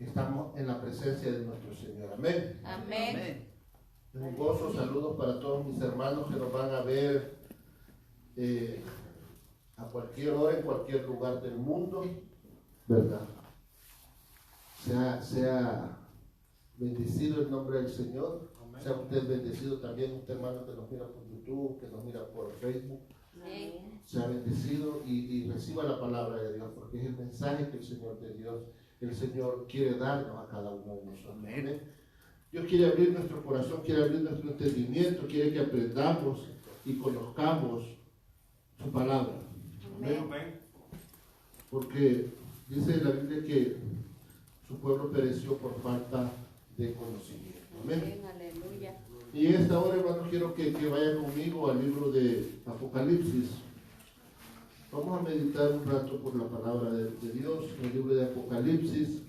estamos en la presencia de nuestro Señor. Amén. Amén. Un gozo, saludos para todos mis hermanos que nos van a ver a cualquier hora, en cualquier lugar del mundo, ¿verdad? Sea bendecido el nombre del Señor. Amén. Sea usted bendecido también, usted hermano que nos mira por YouTube, que nos mira por Facebook. Amén. Sea bendecido y reciba la palabra de Dios, porque es el mensaje que el Señor de Dios, el Señor quiere darnos a cada uno de nosotros. Amén. Dios quiere abrir nuestro corazón, quiere abrir nuestro entendimiento, quiere que aprendamos y conozcamos su palabra. Amén. Porque dice la Biblia que su pueblo pereció por falta de conocimiento. Amén. Aleluya. Y en esta hora, hermanos, quiero que vayan conmigo al libro de Apocalipsis. Vamos a meditar un rato por la palabra de Dios, en el libro de Apocalipsis.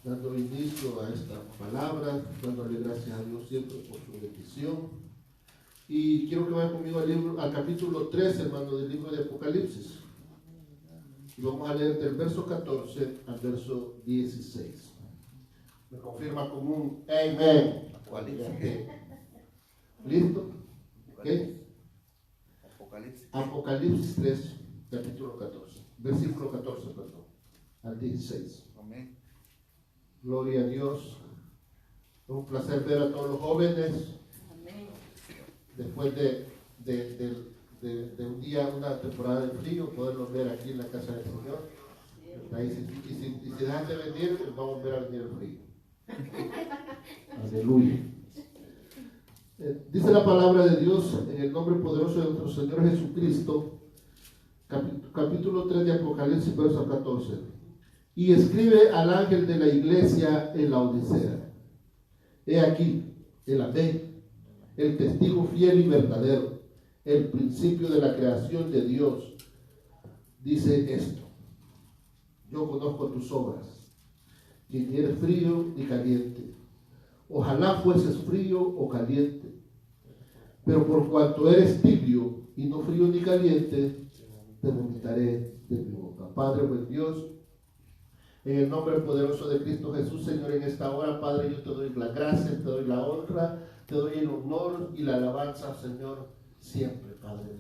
Dando inicio a esta palabra, dándole gracias a Dios siempre por su bendición. Y quiero que vayan conmigo al capítulo 13, hermano, del libro de Apocalipsis. Y vamos a leer del verso 14 al verso 16. Me confirma con un amén. ¿Listo? ¿Okay? Apocalipsis 3, capítulo 14. Versículo 14, perdón. Al 16. Amén. Gloria a Dios. Es un placer ver a todos los jóvenes. Amén. Después de un día, una temporada de frío, poderlos ver aquí en la casa del Señor. Y si dejan de venir, vamos a ver a venir el frío. Aleluya. Dice la palabra de Dios en el nombre poderoso de nuestro Señor Jesucristo, capítulo 3 de Apocalipsis, verso 14. Y escribe al ángel de la iglesia en la Odisea: he aquí el amén, el testigo fiel y verdadero, el principio de la creación de Dios. Dice esto: yo conozco tus obras, que ni eres frío ni caliente. Ojalá fueses frío o caliente. Pero por cuanto eres tibio y no frío ni caliente, te vomitaré de mi boca. Padre, buen Dios, en el nombre poderoso de Cristo Jesús, Señor, en esta hora, Padre, yo te doy la gracia, te doy la honra, te doy el honor y la alabanza, Señor, siempre, Padre.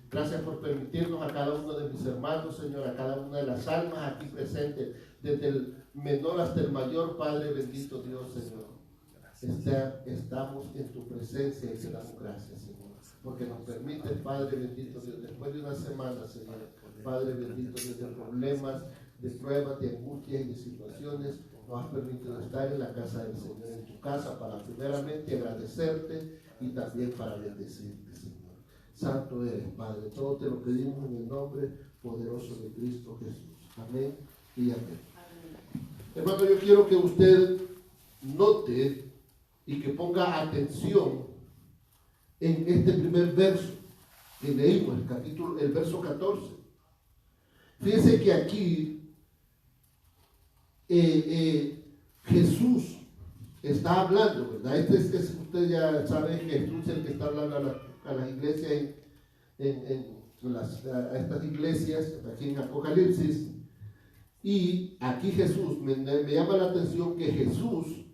Gracias por permitirnos a cada uno de mis hermanos, Señor, a cada una de las almas aquí presentes, desde el menor hasta el mayor, Padre bendito Dios, Señor. Estamos en tu presencia y te damos gracias, Señor, porque nos permite, Padre bendito Dios, después de una semana, Señor, Padre bendito Dios, de problemas, de pruebas, de angustias y de situaciones, nos has permitido estar en la casa del Señor, en tu casa, para primeramente agradecerte y también para bendecirte, Señor. Santo eres, Padre. Todo te lo pedimos en el nombre poderoso de Cristo Jesús. Amén y amén. Hermano, yo quiero que usted note y que ponga atención en este primer verso que leímos, el verso 14. Fíjense que aquí Jesús está hablando, ¿verdad? Usted ya sabe que Jesús es el que está hablando a las iglesias, a estas iglesias, aquí en Apocalipsis. Y aquí Jesús, me llama la atención que Jesús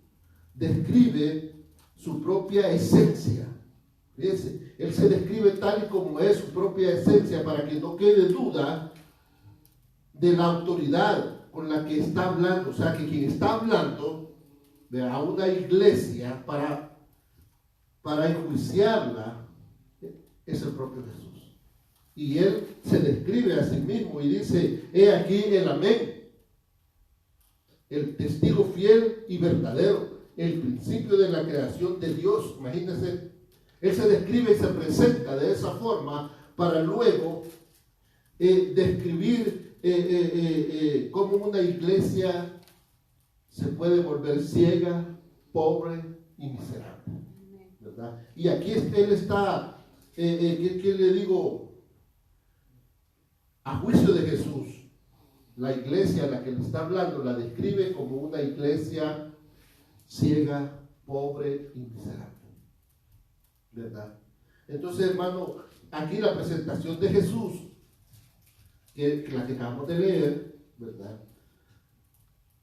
describe su propia esencia. Fíjense, Él se describe tal y como es su propia esencia, para que no quede duda de la autoridad con la que está hablando. O sea, que quien está hablando a una iglesia para enjuiciarla es el propio Jesús. Y Él se describe a sí mismo y dice: he aquí el amén, el testigo fiel y verdadero, el principio de la creación de Dios. Imagínense, Él se describe y se presenta de esa forma para luego describir cómo una iglesia se puede volver ciega, pobre y miserable, ¿verdad? Y aquí Él está, ¿qué le digo? A juicio de Jesús, la iglesia a la que le está hablando la describe como una iglesia ciega, pobre y miserable, ¿verdad? Entonces, hermano, aquí la presentación de Jesús que la que acabamos de leer, ¿verdad?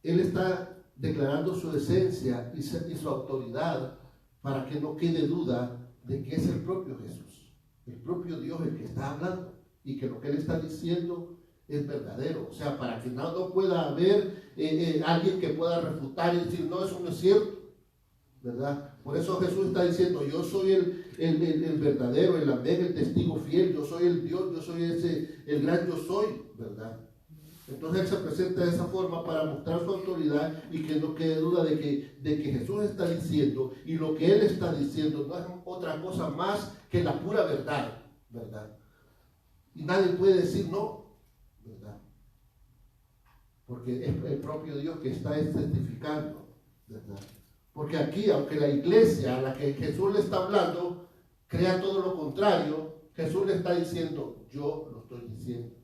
Él está declarando su esencia y su autoridad para que no quede duda de que es el propio Jesús, el propio Dios el que está hablando y que lo que él está diciendo es verdadero. O sea, para que no pueda haber alguien que pueda refutar y decir, no, eso no es cierto, ¿verdad? Por eso Jesús está diciendo, yo soy el verdadero, el amén, el testigo fiel, yo soy el Dios, yo soy el gran yo soy, ¿verdad? Entonces él se presenta de esa forma para mostrar su autoridad y que no quede duda de que Jesús está diciendo, y lo que él está diciendo no es otra cosa más que la pura verdad, ¿verdad? Y nadie puede decir no, ¿verdad? Porque es el propio Dios que está testificando, ¿verdad? Porque aquí, aunque la iglesia a la que Jesús le está hablando crea todo lo contrario, Jesús le está diciendo, yo lo estoy diciendo.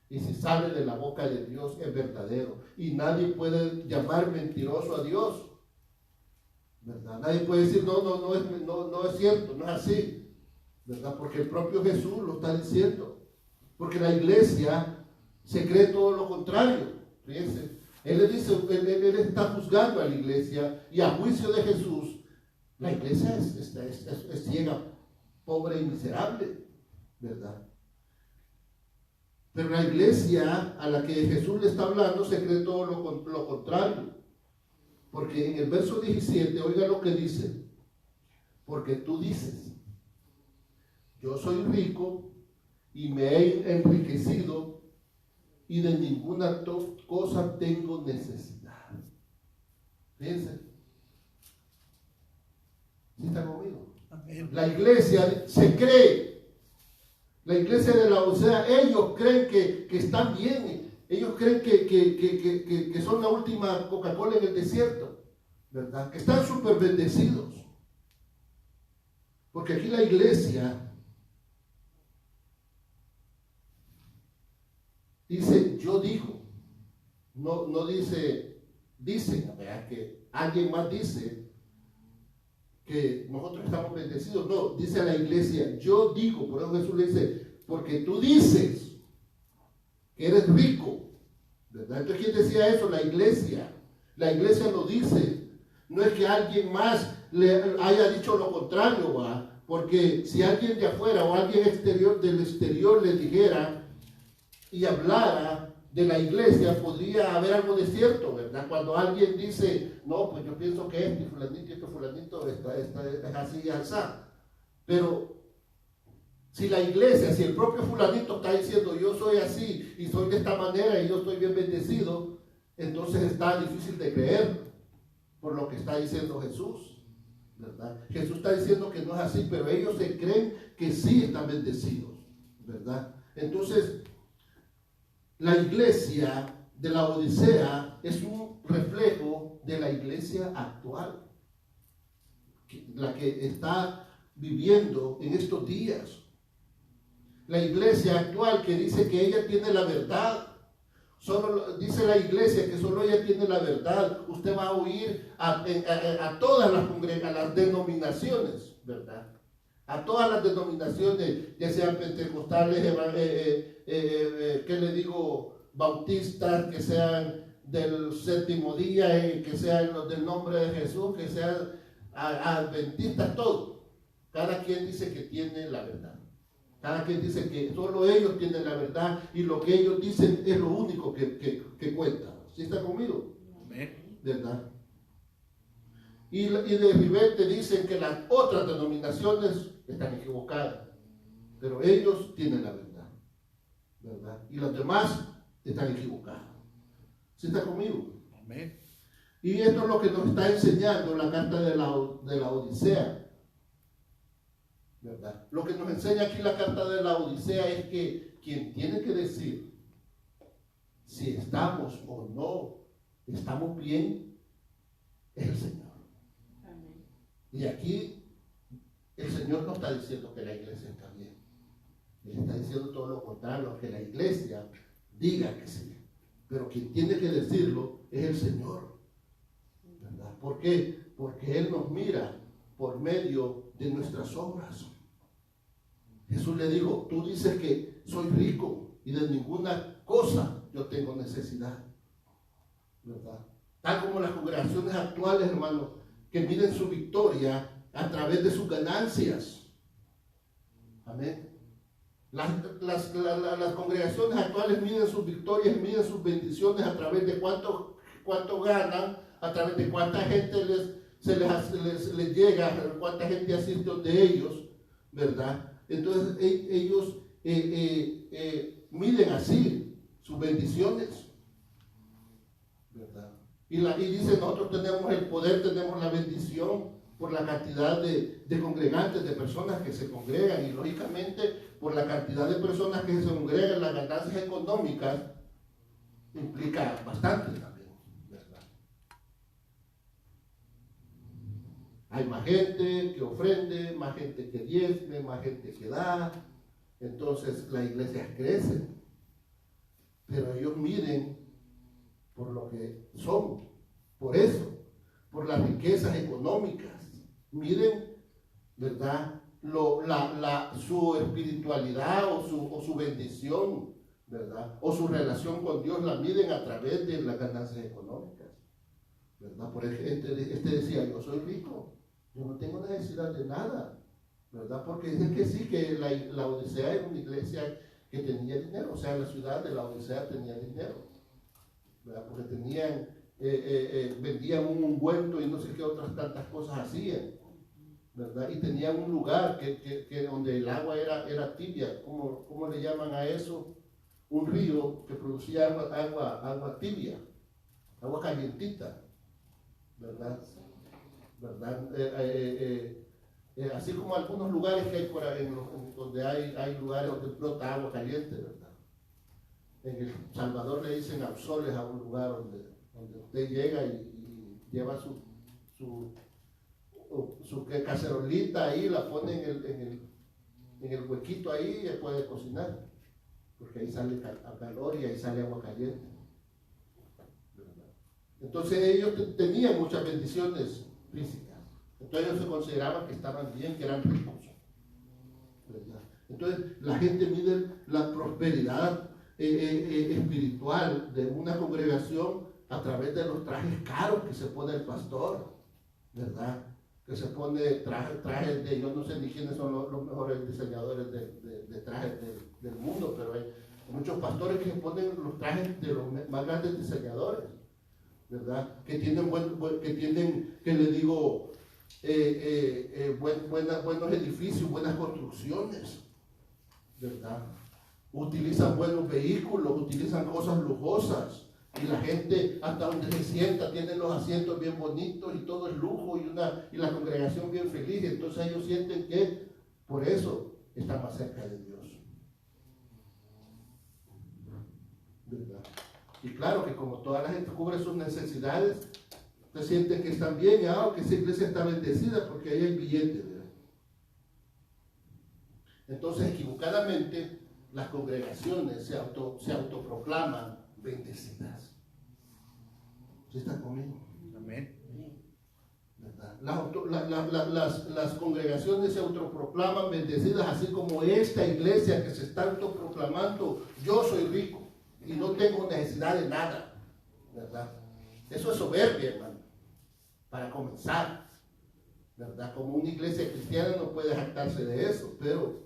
Y si sale de la boca de Dios es verdadero. Y nadie puede llamar mentiroso a Dios, ¿verdad? Nadie puede decir, no es cierto, no es así, ¿verdad? Porque el propio Jesús lo está diciendo. Porque la iglesia se cree todo lo contrario. Fíjense, él le dice, él está juzgando a la iglesia, y a juicio de Jesús, la iglesia es ciega, pobre y miserable, ¿verdad? Pero la iglesia a la que Jesús le está hablando se cree todo lo contrario. Porque en el verso 17, oiga lo que dice. Porque tú dices, yo soy rico y me he enriquecido y de ninguna cosa tengo necesidad. Fíjense. ¿Sí está conmigo? Amén. La iglesia se cree. La iglesia de Laodicea, ellos creen que están bien, ellos creen que son la última Coca-Cola en el desierto, ¿verdad? Que están súper bendecidos. Porque aquí la iglesia dice, yo digo, no dice, dicen, ¿verdad? Que alguien más dice que nosotros estamos bendecidos. No, dice la iglesia, yo digo. Por eso Jesús le dice, porque tú dices que eres rico, ¿verdad? Entonces, ¿quién decía eso? La iglesia. La iglesia lo dice. No es que alguien más le haya dicho lo contrario, ¿va? Porque si alguien de afuera o alguien del exterior le dijera y hablara de la iglesia, podría haber algo de cierto, ¿verdad? Cuando alguien dice, no, pues yo pienso que este fulanito es así y así. Pero si la iglesia, si el propio fulanito está diciendo, yo soy así y soy de esta manera y yo estoy bien bendecido, entonces está difícil de creer por lo que está diciendo Jesús, ¿verdad? Jesús está diciendo que no es así, pero ellos se creen que sí están bendecidos, ¿verdad? Entonces, la iglesia de la Odisea es un reflejo de la iglesia actual, la que está viviendo en estos días. La iglesia actual que dice que ella tiene la verdad. Dice la iglesia que solo ella tiene la verdad. Usted va a oír a todas las denominaciones, ¿verdad? A todas las denominaciones, ya sean pentecostales, ¿qué le digo? Bautistas, que sean del séptimo día, que sean los del nombre de Jesús, que sean adventistas, todo. Cada quien dice que tiene la verdad. Cada quien dice que solo ellos tienen la verdad y lo que ellos dicen es lo único que cuenta. ¿Sí está conmigo? Amén. ¿Verdad? Y de repente dicen que las otras denominaciones están equivocadas, pero ellos tienen la verdad, ¿verdad? Y los demás están equivocados. ¿Sí está conmigo? Amén. Y esto es lo que nos está enseñando la carta de la Odisea, ¿verdad? Lo que nos enseña aquí la carta de la Odisea es que quien tiene que decir si estamos o no estamos bien es el Señor. Amén. Y aquí el Señor no está diciendo que la iglesia está bien. Él está diciendo todo lo contrario, que la iglesia diga que sí. Pero quien tiene que decirlo es el Señor, ¿verdad? ¿Por qué? Porque Él nos mira por medio de nuestras obras. Jesús le dijo, tú dices que soy rico y de ninguna cosa yo tengo necesidad, ¿verdad? Tal como las congregaciones actuales, hermano, que miden su victoria a través de sus ganancias. Amén. Las congregaciones actuales miden sus victorias, miden sus bendiciones a través de cuánto ganan, a través de cuánta gente les llega, cuánta gente asiste donde ellos, ¿verdad? Entonces ellos miden así sus bendiciones, ¿verdad? Y dice, nosotros tenemos el poder, tenemos la bendición por la cantidad de congregantes, de personas que se congregan, y lógicamente por la cantidad de personas que se congregan, las ganancias económicas implica bastante también, ¿verdad? Hay más gente que ofrende, más gente que diezme, más gente que da, entonces las iglesias crecen, pero ellos miden por lo que son, por eso, por las riquezas económicas. Miren, ¿verdad? Su espiritualidad o su bendición, ¿verdad? O su relación con Dios la miden a través de las ganancias económicas, ¿verdad? Por ejemplo, este decía, yo soy rico, yo no tengo necesidad de nada, ¿verdad? Porque es que sí, que la Odisea era una iglesia que tenía dinero, o sea, la ciudad de la Odisea tenía dinero, ¿verdad? Porque tenían, vendían un ungüento y no sé qué otras tantas cosas hacían, ¿verdad? Y tenían un lugar que donde el agua era tibia. ¿Cómo le llaman a eso? Un río que producía agua tibia, agua calientita, ¿verdad? Así como algunos lugares que hay por ahí, donde hay lugares donde brota agua caliente, ¿verdad? En El Salvador le dicen Absoles a un lugar donde usted llega y lleva su cacerolita ahí, la pone en el huequito ahí y puede cocinar, porque ahí sale calor y ahí sale agua caliente, ¿verdad? Entonces ellos tenían muchas bendiciones físicas, entonces ellos se consideraban que estaban bien, que eran ricos, ¿verdad? Entonces la gente mide la prosperidad espiritual de una congregación a través de los trajes caros que se pone el pastor, ¿verdad? Que se pone trajes de, yo no sé ni quiénes son los mejores diseñadores de trajes del mundo, pero hay muchos pastores que se ponen los trajes de los más grandes diseñadores, ¿verdad? Que tienen, buenos edificios, buenas construcciones, ¿verdad? Utilizan buenos vehículos, utilizan cosas lujosas. Y la gente hasta donde se sienta tienen los asientos bien bonitos y todo es lujo y la congregación bien feliz. Entonces ellos sienten que por eso están más cerca de Dios, ¿verdad? Y claro que como toda la gente cubre sus necesidades, se sienten que están bien, que esa iglesia está bendecida porque ahí hay billetes, ¿verdad? Entonces equivocadamente las congregaciones se autoproclaman bendecidas. ¿Sí están conmigo? Amén. ¿Verdad? Las congregaciones se autoproclaman bendecidas, así como esta iglesia que se está autoproclamando, yo soy rico y no tengo necesidad de nada, ¿verdad? Eso es soberbia, hermano, para comenzar, ¿verdad? Como una iglesia cristiana no puede jactarse de eso, pero,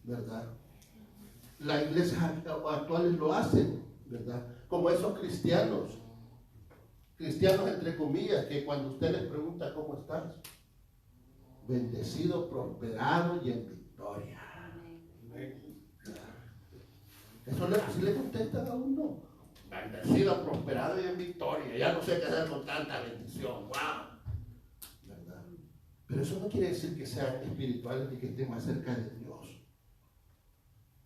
¿verdad? Las iglesias actuales lo hacen, ¿verdad? Como esos cristianos entre comillas, que cuando usted les pregunta cómo estás, bendecido, prosperado y en victoria. Eso así le contestan a uno. Bendecido, prosperado y en victoria. Ya no sé qué hacer con tanta bendición. ¡Wow! ¿Verdad? Pero eso no quiere decir que sean espirituales ni que estén más cerca de Dios.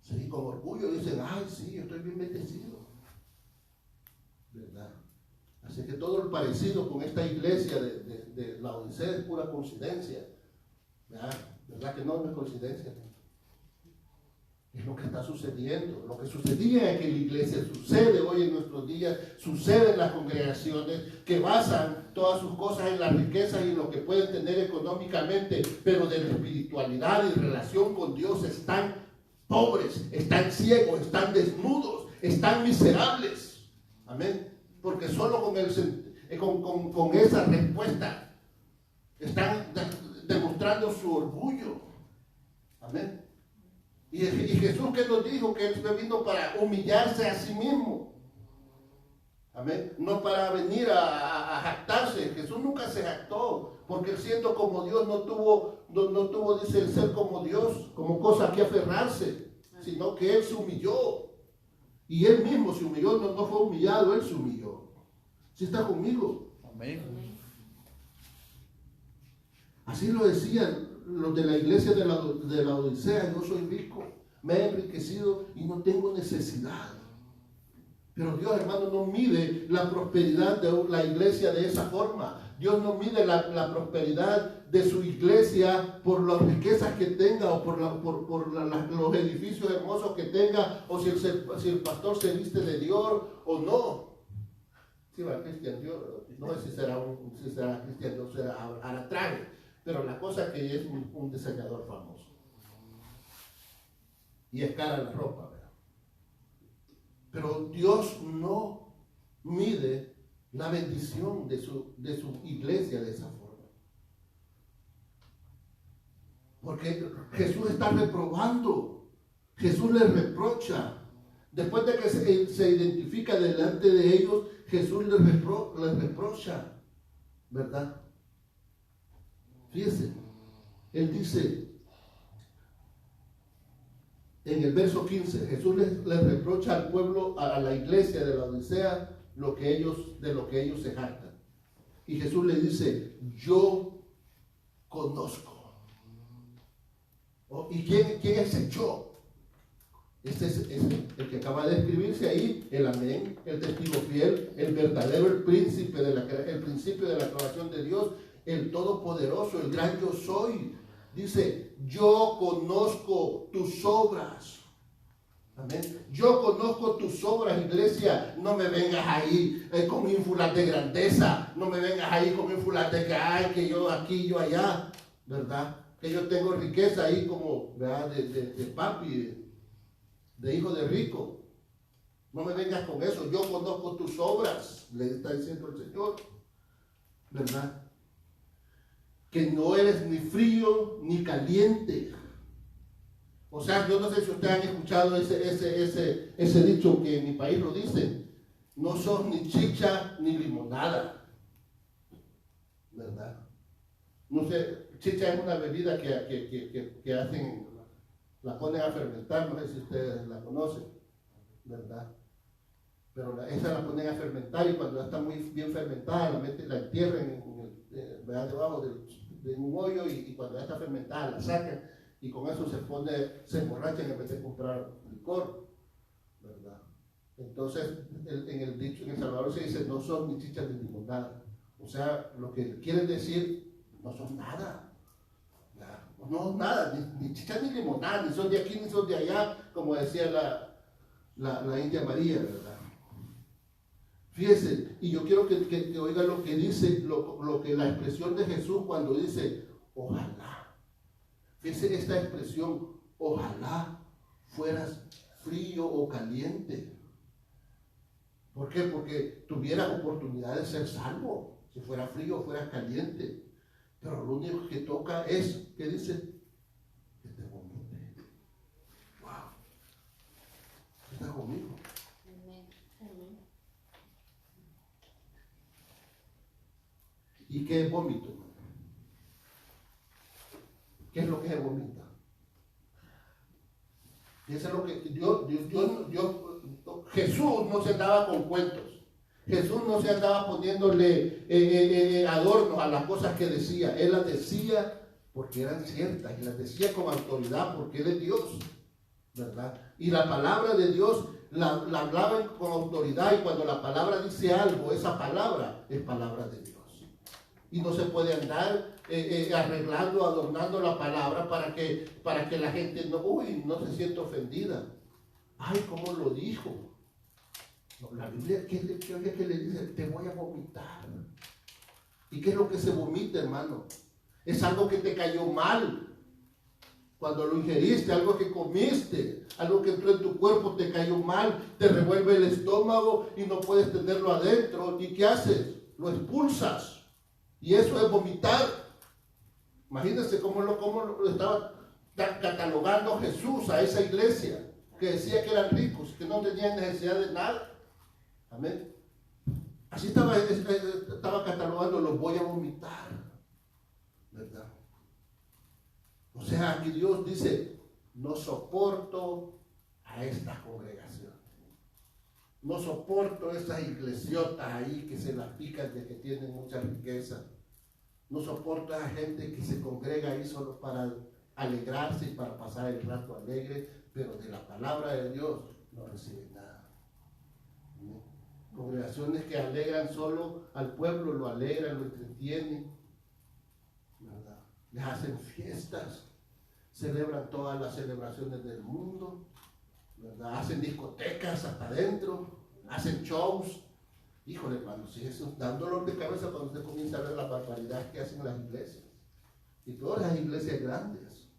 Sí, con orgullo dicen, ay, sí, yo estoy bien bendecido, ¿verdad? Así que todo el parecido con esta iglesia de la Odisea es pura coincidencia, ¿verdad? Que no es coincidencia. Es lo que está sucediendo. Lo que sucedía en aquella iglesia sucede hoy en nuestros días, sucede en las congregaciones que basan todas sus cosas en las riquezas y en lo que pueden tener económicamente, pero de la espiritualidad y relación con Dios están pobres, están ciegos, están desnudos, están miserables. Amén. Porque solo con esa respuesta están demostrando su orgullo. Amén. Y Jesús, que nos dijo que Él vino para humillarse a sí mismo. Amén. No para venir a jactarse. Jesús nunca se jactó, porque Él, siendo como Dios, no tuvo, dice, el ser como Dios, como cosa que aferrarse, sino que Él se humilló. Y Él mismo se humilló, no fue humillado, Él se humilló. ¿Sí está conmigo? Amén. Así lo decían los de la iglesia de la Odisea: yo soy rico, me he enriquecido y no tengo necesidad. Pero Dios, hermano, no mide la prosperidad de la iglesia de esa forma. Dios no mide la prosperidad de su iglesia por las riquezas que tenga, o por los edificios hermosos que tenga, o si el pastor se viste de Dior o no. Si va Cristian Dior, no sé si será Cristian Dior, será Aratraje, pero la cosa es que es un diseñador famoso. Y es cara la ropa, ¿verdad? Pero Dios no mide la bendición de su iglesia de esa forma. Porque Jesús está reprobando. Jesús les reprocha. Después de que se identifica delante de ellos, Jesús les reprocha. ¿Verdad? Fíjense. Él dice en el verso 15, Jesús les reprocha al pueblo, a la iglesia de la Odisea, de lo que ellos se jactan. Y Jesús le dice: yo conozco. ¿Y quién es el yo? Este es el que acaba de escribirse ahí, el amén, el testigo fiel, el verdadero, el principio de la creación de Dios, el todopoderoso, el gran yo soy. Dice: yo conozco tus obras. Amén. Yo conozco tus obras, iglesia. No me vengas ahí con ínfulas de grandeza. No me vengas ahí con ínfulas de que yo aquí, yo allá. ¿Verdad? Que yo tengo riqueza ahí como, ¿verdad? De papi, de hijo de rico. No me vengas con eso. Yo conozco tus obras, le está diciendo el Señor. ¿Verdad? Que no eres ni frío ni caliente. O sea, yo no sé si ustedes han escuchado ese dicho que en mi país lo dicen: no sos ni chicha ni limonada. ¿Verdad? No sé, chicha es una bebida que hacen, la ponen a fermentar, no sé si ustedes la conocen, ¿verdad? Pero esa la ponen a fermentar, y cuando ya está muy bien fermentada, la entierran debajo de un hoyo, y cuando ya está fermentada la sacan, y con eso se emborrachan en vez de comprar licor, ¿verdad? Entonces, en el dicho en El Salvador se dice: no son ni chichas ni limonada. O sea, lo que quieren decir: no son nada. No, nada, ni chichas ni limonada, ni son de aquí ni son de allá, como decía la India María, ¿verdad? Fíjese, y yo quiero que oiga lo que dice, lo que la expresión de Jesús cuando dice: ojalá. Fíjese esta expresión: ojalá fueras frío o caliente. ¿Por qué? Porque tuvieras oportunidad de ser salvo, si fuera frío o fuera caliente. Pero lo único que toca es, ¿qué dice? Que te vomite. Wow. ¿Estás conmigo? ¿Y qué es vómito? ¿Qué es lo que se vomita? Y eso es lo que Jesús no se andaba con cuentos. Jesús no se andaba poniéndole adornos a las cosas que decía. Él las decía porque eran ciertas, y las decía con autoridad porque Él es Dios, ¿verdad? Y la palabra de Dios la hablaban con autoridad, y cuando la palabra dice algo, esa palabra es palabra de Dios. Y no se puede andar arreglando, adornando la palabra para que la gente no se sienta ofendida. Ay, ¿cómo lo dijo? No, la Biblia, ¿qué le dice? Te voy a vomitar. ¿Y qué es lo que se vomita, hermano? Es algo que te cayó mal. Cuando lo ingeriste, algo que comiste, algo que entró en tu cuerpo, te cayó mal, te revuelve el estómago y no puedes tenerlo adentro. ¿Y qué haces? Lo expulsas. Y eso es vomitar. Imagínense cómo lo estaba catalogando Jesús a esa iglesia que decía que eran ricos, que no tenían necesidad de nada. Amén. Así estaba catalogando, los voy a vomitar, ¿verdad? O sea, aquí Dios dice, no soporto a esta congregación. No soporto esas iglesiotas ahí que se las pican de que tienen mucha riqueza. No soporto a esa gente que se congrega ahí solo para alegrarse y para pasar el rato alegre, pero de la palabra de Dios no reciben nada. Congregaciones que alegran solo al pueblo, lo alegran, lo entretienen, ¿verdad? Les hacen fiestas, celebran todas las celebraciones del mundo, ¿verdad? Hacen discotecas hasta adentro, hacen shows. Híjole, hermano, si eso da un dolor de cabeza cuando usted comienza a ver las barbaridades que hacen las iglesias. Y todas las iglesias grandes.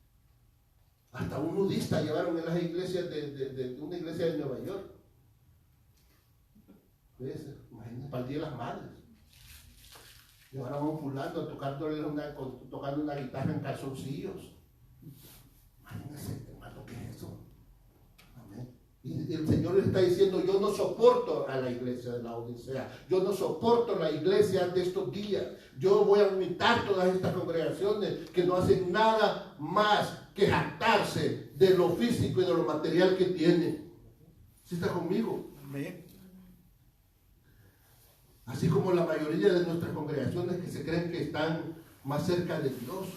Hasta un nudista llevaron en las iglesias de una iglesia de Nueva York. ¿Ves? Imagínense, para el Día de las Madres. Llevaron a un fulano tocando una guitarra en calzoncillos. Imagínense, hermano, ¿qué es eso? Amén. Y el Señor le está diciendo, yo no soporto a la iglesia de la Odisea. Yo no soporto la iglesia de estos días. Yo voy a vomitar todas estas congregaciones que no hacen nada más que jactarse de lo físico y de lo material que tienen. ¿Sí está conmigo? Amén. Así como la mayoría de nuestras congregaciones que se creen que están más cerca de Dios,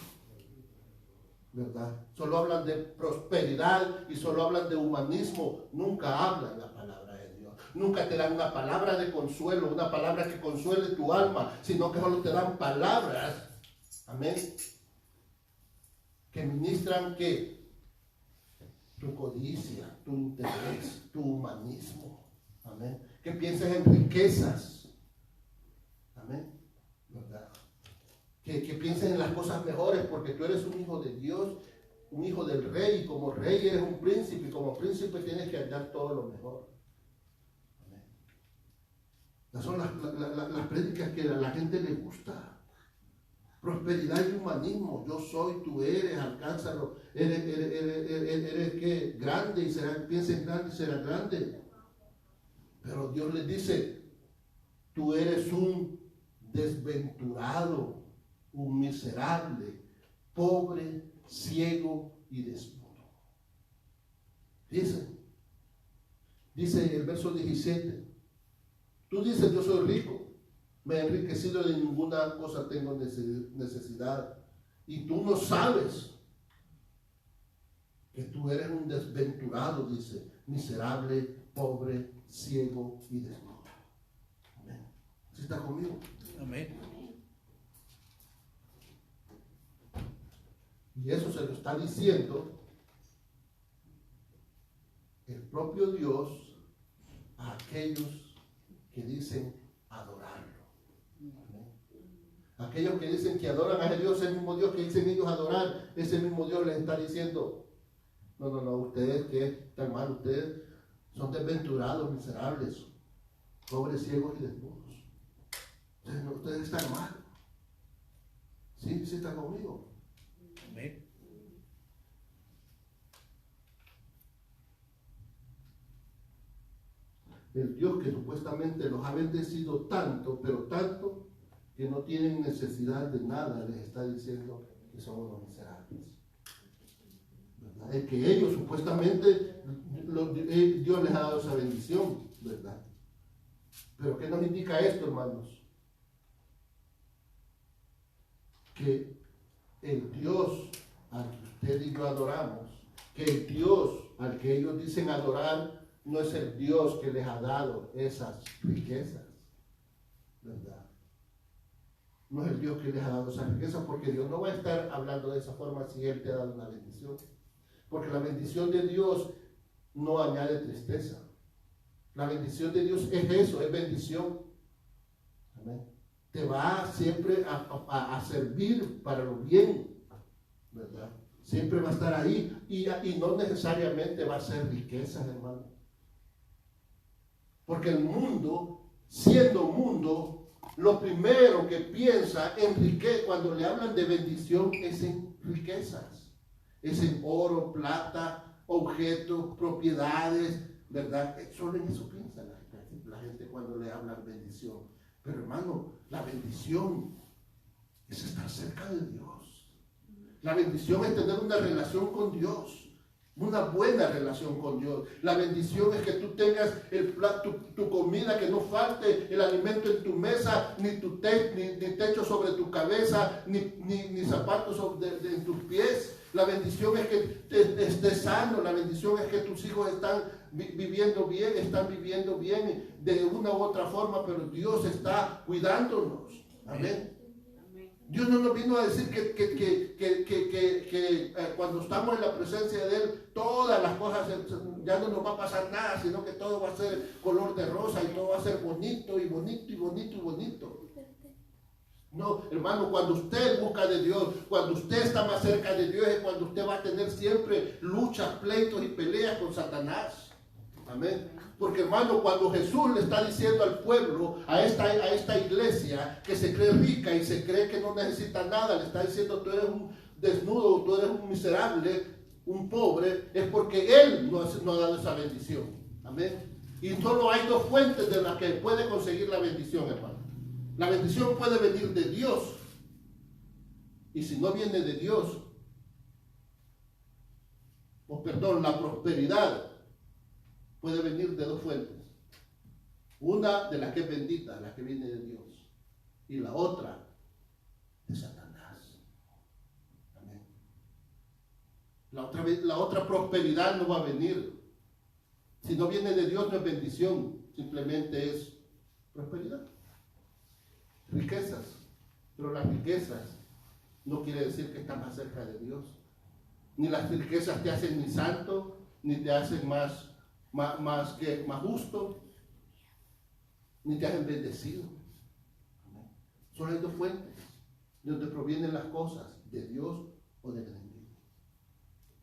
¿verdad? Solo hablan de prosperidad y solo hablan de humanismo, nunca hablan la palabra de Dios. Nunca te dan una palabra de consuelo, una palabra que consuele tu alma, sino que solo te dan palabras, amén, que ministran que tu codicia, tu interés, tu humanismo, amén, que pienses en riquezas. Amén, ¿verdad? Que piensen en las cosas mejores porque tú eres un hijo de Dios, un hijo del rey, y como rey eres un príncipe, y como príncipe tienes que dar todo lo mejor. Amén. Esas son las prédicas que a la gente le gusta. Prosperidad y humanismo, yo soy, tú eres, alcánzalo, eres que grande y será, piensa en grande y será grande. Pero Dios les dice, tú eres un desventurado, un miserable, pobre, ciego y desnudo. Dice el verso 17, tú dices, yo soy rico, me he enriquecido, de ninguna cosa tengo necesidad, y tú no sabes que tú eres un desventurado, dice, miserable, pobre, ciego y desnudo. Amén. ¿Sí está conmigo? Amén. Y eso se lo está diciendo el propio Dios a aquellos que dicen adorarlo. Amén. Aquellos que dicen que adoran a Dios, el mismo Dios que dicen ellos adorar, ese mismo Dios les está diciendo, no, ustedes que están mal, ustedes son desventurados, miserables, pobres, ciegos y desnudos. Ustedes están mal. ¿Sí está conmigo? Amén. El Dios que supuestamente los ha bendecido tanto, pero tanto, que no tienen necesidad de nada, les está diciendo que son unos miserables. ¿Verdad? Es que ellos supuestamente, Dios les ha dado esa bendición, ¿verdad? Pero ¿qué nos indica esto, hermanos? Que el Dios al que usted y yo adoramos, que el Dios al que ellos dicen adorar, no es el Dios que les ha dado esas riquezas, ¿verdad? No es el Dios que les ha dado esas riquezas, porque Dios no va a estar hablando de esa forma si Él te ha dado una bendición. Porque la bendición de Dios no añade tristeza. La bendición de Dios es eso, es bendición. Amén. Te va siempre a servir para lo bien, ¿verdad? Siempre va a estar ahí y no necesariamente va a ser riquezas, hermano. Porque el mundo, siendo mundo, lo primero que piensa en riqueza, cuando le hablan de bendición, es en riquezas. Es en oro, plata, objetos, propiedades, ¿verdad? Solo en eso piensa la gente cuando le hablan bendición. Pero hermano, la bendición es estar cerca de Dios. La bendición es tener una relación con Dios. Una buena relación con Dios. La bendición es que tú tengas tu comida, que no falte el alimento en tu mesa, ni techo sobre tu cabeza, ni zapatos en tus pies. La bendición es que estés sano. La bendición es que tus hijos están viviendo bien de una u otra forma, pero Dios está cuidándonos. Amén. Dios no nos vino a decir que cuando estamos en la presencia de Él, todas las cosas, ya no nos va a pasar nada, sino que todo va a ser color de rosa y todo va a ser bonito y bonito y bonito y bonito. No, hermano, cuando usted busca de Dios, cuando usted está más cerca de Dios, es cuando usted va a tener siempre luchas, pleitos y peleas con Satanás. Amén. Porque hermano, cuando Jesús le está diciendo al pueblo, a esta iglesia que se cree rica y se cree que no necesita nada, le está diciendo: tú eres un desnudo, tú eres un miserable, un pobre, es porque Él no ha dado esa bendición. Amén. Y solo hay dos fuentes de las que puede conseguir la bendición, hermano. La bendición puede venir de Dios. Y si no viene de Dios, la prosperidad puede venir de dos fuentes. Una de las que es bendita, la que viene de Dios. Y la otra de Satanás. Amén. La otra prosperidad no va a venir. Si no viene de Dios, no es bendición. Simplemente es prosperidad. Riquezas. Pero las riquezas no quiere decir que estás más cerca de Dios. Ni las riquezas te hacen ni santo, ni te hacen más justo, ni te hacen bendecido. Solo hay dos fuentes de donde provienen las cosas, de Dios o del enemigo.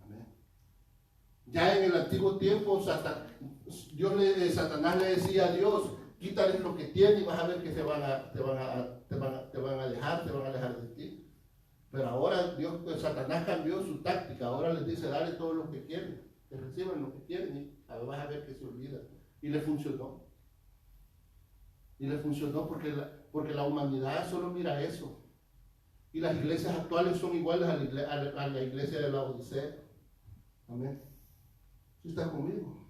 Amén. Ya en el antiguo tiempo, Satanás le decía a Dios: quítales lo que tiene y vas a ver que te van a alejar de ti. Pero ahora Satanás cambió su táctica. Ahora les dice: dale todo lo que quieren, que reciban lo que quieren, y vas a ver que se olvida. Y le funcionó. Y le funcionó porque la humanidad solo mira eso. Y las iglesias actuales son iguales a la iglesia de la Odisea. Amén. ¿Sí está conmigo?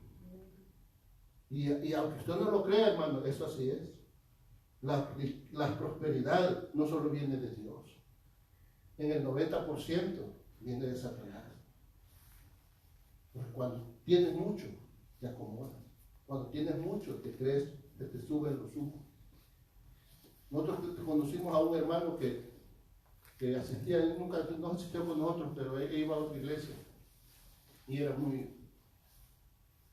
Y aunque usted no lo crea, hermano, eso así es. La prosperidad no solo viene de Dios. En el 90% viene de Satanás. Porque cuando tienes mucho, te acomodas. Cuando tienes mucho, te crees que te suben los humos. Nosotros conocimos a un hermano que asistía, no asistía con nosotros, pero él iba a otra iglesia. Y era le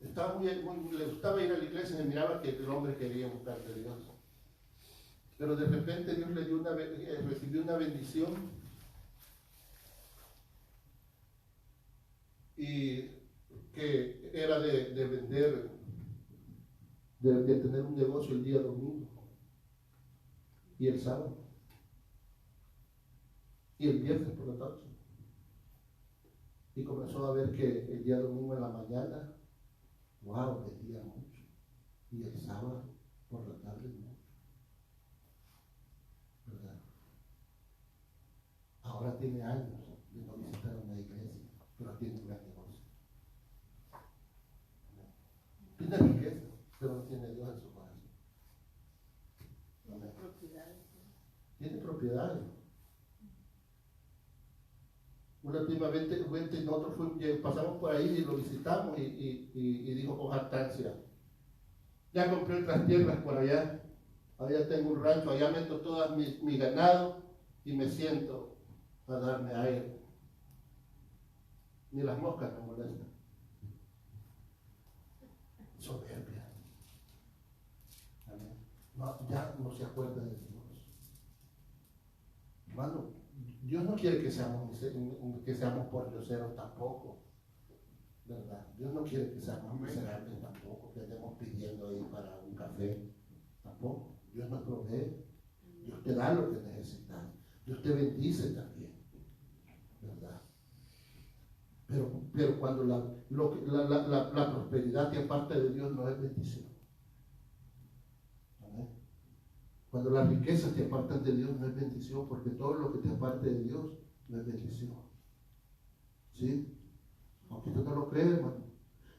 gustaba ir a la iglesia, se miraba que el hombre quería buscar de Dios. Pero de repente Dios le dio recibió una bendición. Y que era de vender, de tener un negocio el día domingo y el sábado y el viernes por la noche. Y comenzó a ver que el día domingo en la mañana, wow, vendía mucho, y el sábado por la tarde mucho, ¿verdad? Ahora tiene años de no visitar una iglesia, pero tiene un gran negocio. Tiene riqueza, pero no tiene Dios en su corazón. Tiene propiedades. Tiene propiedades. Una última vez nosotros pasamos por ahí y lo visitamos y dijo con jactancia: ya compré otras tierras por allá, allá tengo un rancho, allá meto todo mi ganado y me siento a darme aire. Ni las moscas me molestan. Soberbia. Amén. No, ya no se acuerda de Dios. Hermano, Dios no quiere que seamos pordioseros tampoco, ¿verdad? Dios no quiere que seamos miserables tampoco, que estemos pidiendo ahí para un café, tampoco. Dios nos provee, Dios te da lo que necesitas, Dios te bendice también, ¿verdad? Pero cuando la prosperidad te aparta de Dios no es bendición. ¿Amén? Cuando las riquezas te apartan de Dios no es bendición, porque todo lo que te aparte de Dios no es bendición. ¿Sí? Aunque usted no lo cree, hermano.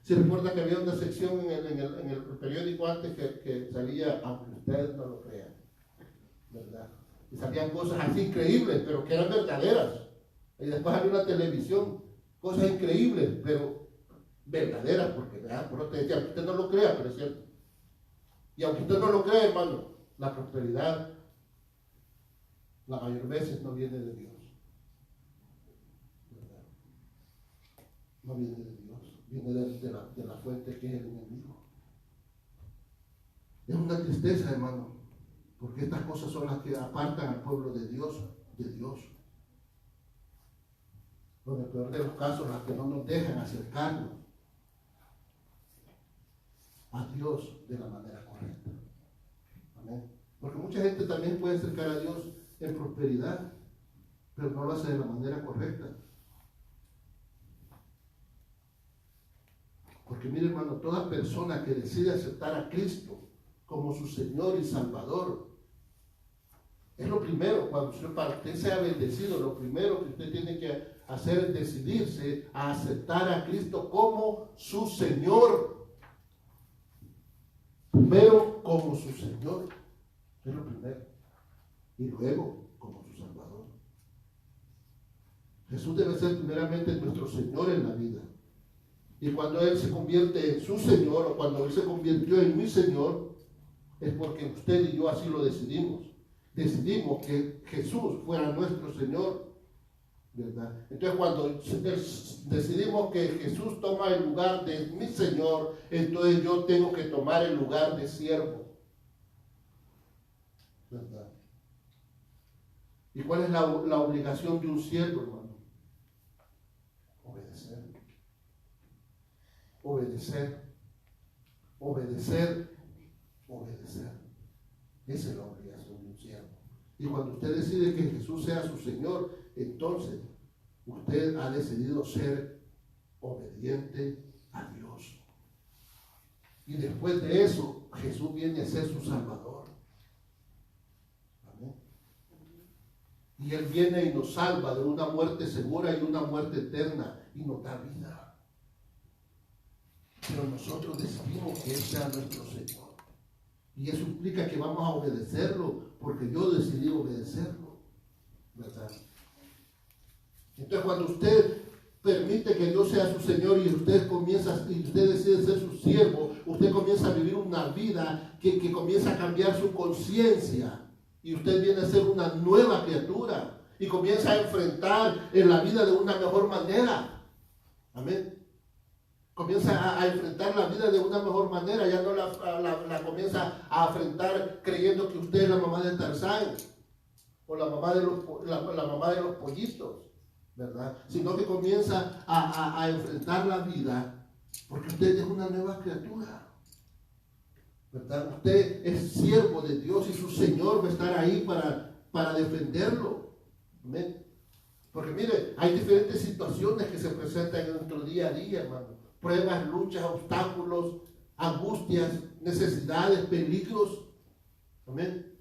Se recuerda que había una sección en el periódico antes que salía, aunque ustedes no lo crean, ¿verdad? Y salían cosas así increíbles, pero que eran verdaderas. Y después había una televisión, cosas increíbles, pero verdaderas, porque ¿verdad? Por eso te decía, usted no lo crea, pero es cierto. Y aunque usted no lo crea, hermano, la prosperidad, la mayor veces no viene de Dios. ¿Verdad? No viene de Dios, viene de la fuente que es el enemigo. Es una tristeza, hermano, porque estas cosas son las que apartan al pueblo de Dios, de Dios. Pero en el peor de los casos, las que no nos dejan acercarnos a Dios de la manera correcta. Amén. Porque mucha gente también puede acercar a Dios en prosperidad, pero no lo hace de la manera correcta. Porque mire, hermano, toda persona que decide aceptar a Cristo como su Señor y Salvador, es lo primero, para que usted sea bendecido, lo primero que usted tiene que hacer es decidirse a aceptar a Cristo como su Señor. Primero como su Señor, es lo primero, y luego como su Salvador. Jesús debe ser primeramente nuestro Señor en la vida. Y cuando Él se convierte en su Señor, o cuando Él se convirtió en mi Señor, es porque usted y yo así lo decidimos. Decidimos que Jesús fuera nuestro Señor, ¿verdad? Entonces cuando decidimos que Jesús toma el lugar de mi Señor, entonces yo tengo que tomar el lugar de siervo, ¿verdad? ¿Y cuál es la obligación de un siervo, hermano? Obedecer. Obedecer. Obedecer. Obedecer. Esa es la obligación de un siervo. Y cuando usted decide que Jesús sea su Señor, entonces usted ha decidido ser obediente a Dios. Y después de eso, Jesús viene a ser su Salvador. Amén. Y Él viene y nos salva de una muerte segura y una muerte eterna y nos da vida. Pero nosotros decidimos que Él sea nuestro Señor. Y eso implica que vamos a obedecerlo, porque yo decidí obedecerlo, ¿verdad? Entonces cuando usted permite que Dios sea su Señor y usted decide ser su siervo, usted comienza a vivir una vida que comienza a cambiar su conciencia, y usted viene a ser una nueva criatura y comienza a enfrentar en la vida de una mejor manera. Amén. Comienza a enfrentar la vida de una mejor manera, ya no la comienza a enfrentar creyendo que usted es la mamá de Tarzán o la mamá de los pollitos, ¿verdad? Sino que comienza a enfrentar la vida porque usted es una nueva criatura, ¿verdad? Usted es siervo de Dios y su Señor va a estar ahí para defenderlo. ¿Amén? Porque mire, hay diferentes situaciones que se presentan en nuestro día a día, hermano. Pruebas, luchas, obstáculos, angustias, necesidades, peligros. Amén.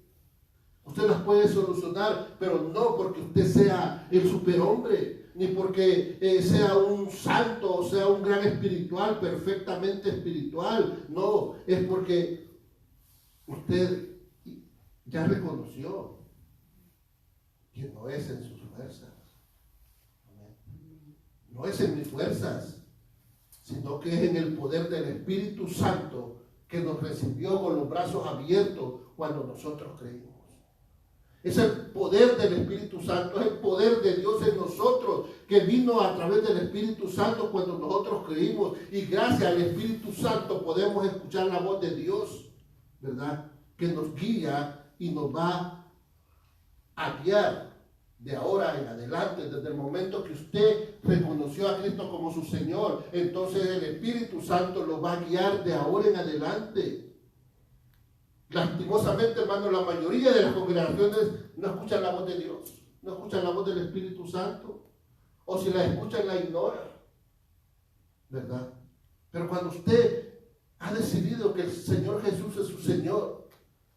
Usted las puede solucionar, pero no porque usted sea el superhombre, ni porque sea un santo o sea un gran espiritual, perfectamente espiritual. No, es porque usted ya reconoció que no es en sus fuerzas. Amén. No es en mis fuerzas, sino que es en el poder del Espíritu Santo que nos recibió con los brazos abiertos cuando nosotros creímos. Es el poder del Espíritu Santo, es el poder de Dios en nosotros que vino a través del Espíritu Santo cuando nosotros creímos, y gracias al Espíritu Santo podemos escuchar la voz de Dios, ¿verdad? Que nos guía y nos va a guiar de ahora en adelante, desde el momento que usted reconoció a Cristo como su Señor, entonces el Espíritu Santo lo va a guiar de ahora en adelante. Lastimosamente, hermano, la mayoría de las congregaciones no escuchan la voz de Dios, no escuchan la voz del Espíritu Santo, o si la escuchan la ignoran, ¿verdad? Pero cuando usted ha decidido que el Señor Jesús es su Señor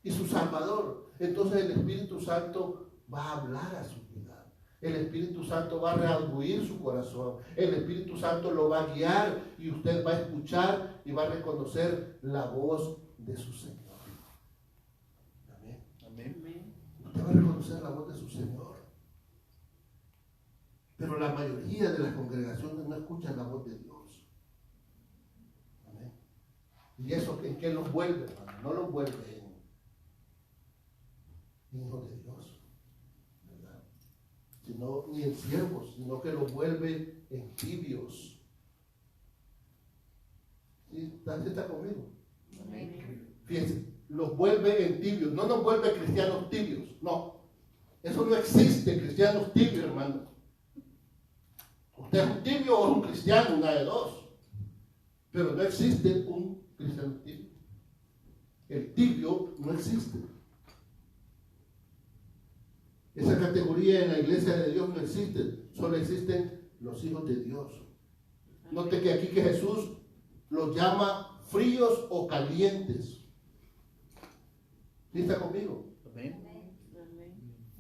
y su Salvador, entonces el Espíritu Santo va a hablar a su vida. El Espíritu Santo va a redarguir su corazón. El Espíritu Santo lo va a guiar y usted va a escuchar y va a reconocer la voz de su Señor. Amén. Amén. Usted va a reconocer la voz de su Señor. Pero la mayoría de las congregaciones no escuchan la voz de Dios. Amén. ¿Y eso en qué los vuelve, hermano? No los vuelve en hijos de Dios, ¿verdad? Sino, ni en siervos, sino que los vuelve en tibios. ¿Sí? ¿Está conmigo? Amén. Fíjense, los vuelve en tibios, no nos vuelve cristianos tibios, no. Eso no existe, cristianos tibios, hermano. Usted es un tibio o es un cristiano, una de dos. Pero no existe un cristiano tibio. El tibio no existe. Esa categoría en la iglesia de Dios no existe. Solo existen los hijos de Dios. Note que aquí que Jesús los llama fríos o calientes. ¿Sí está conmigo? Amén.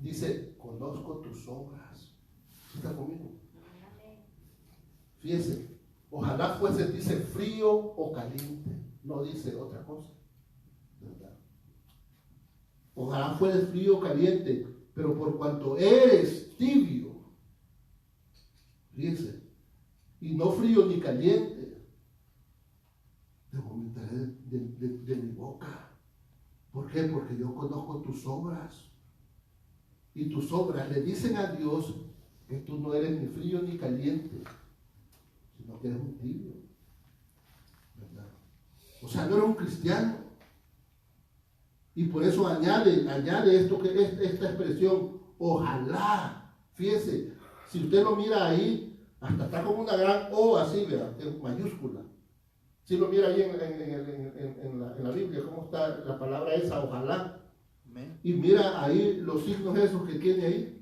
Dice, conozco tus obras. ¿Sí está conmigo? Fíjense, ojalá fuese, dice, frío o caliente. No dice otra cosa, ¿verdad? Ojalá fuese frío o caliente, pero por cuanto eres tibio, fíjense, y no frío ni caliente, te vomitaré de mi boca. ¿Por qué? Porque yo conozco tus obras. Y tus obras le dicen a Dios que tú no eres ni frío ni caliente, sino que eres un tibio, ¿verdad? O sea, no eres un cristiano. Y por eso añade esto, que esta expresión, ojalá. Fíjese, si usted lo mira ahí, hasta está como una gran O así, ¿verdad? En mayúscula. Si lo mira ahí en la Biblia, cómo está la palabra esa, ojalá. Amén. Y mira ahí los signos esos que tiene ahí.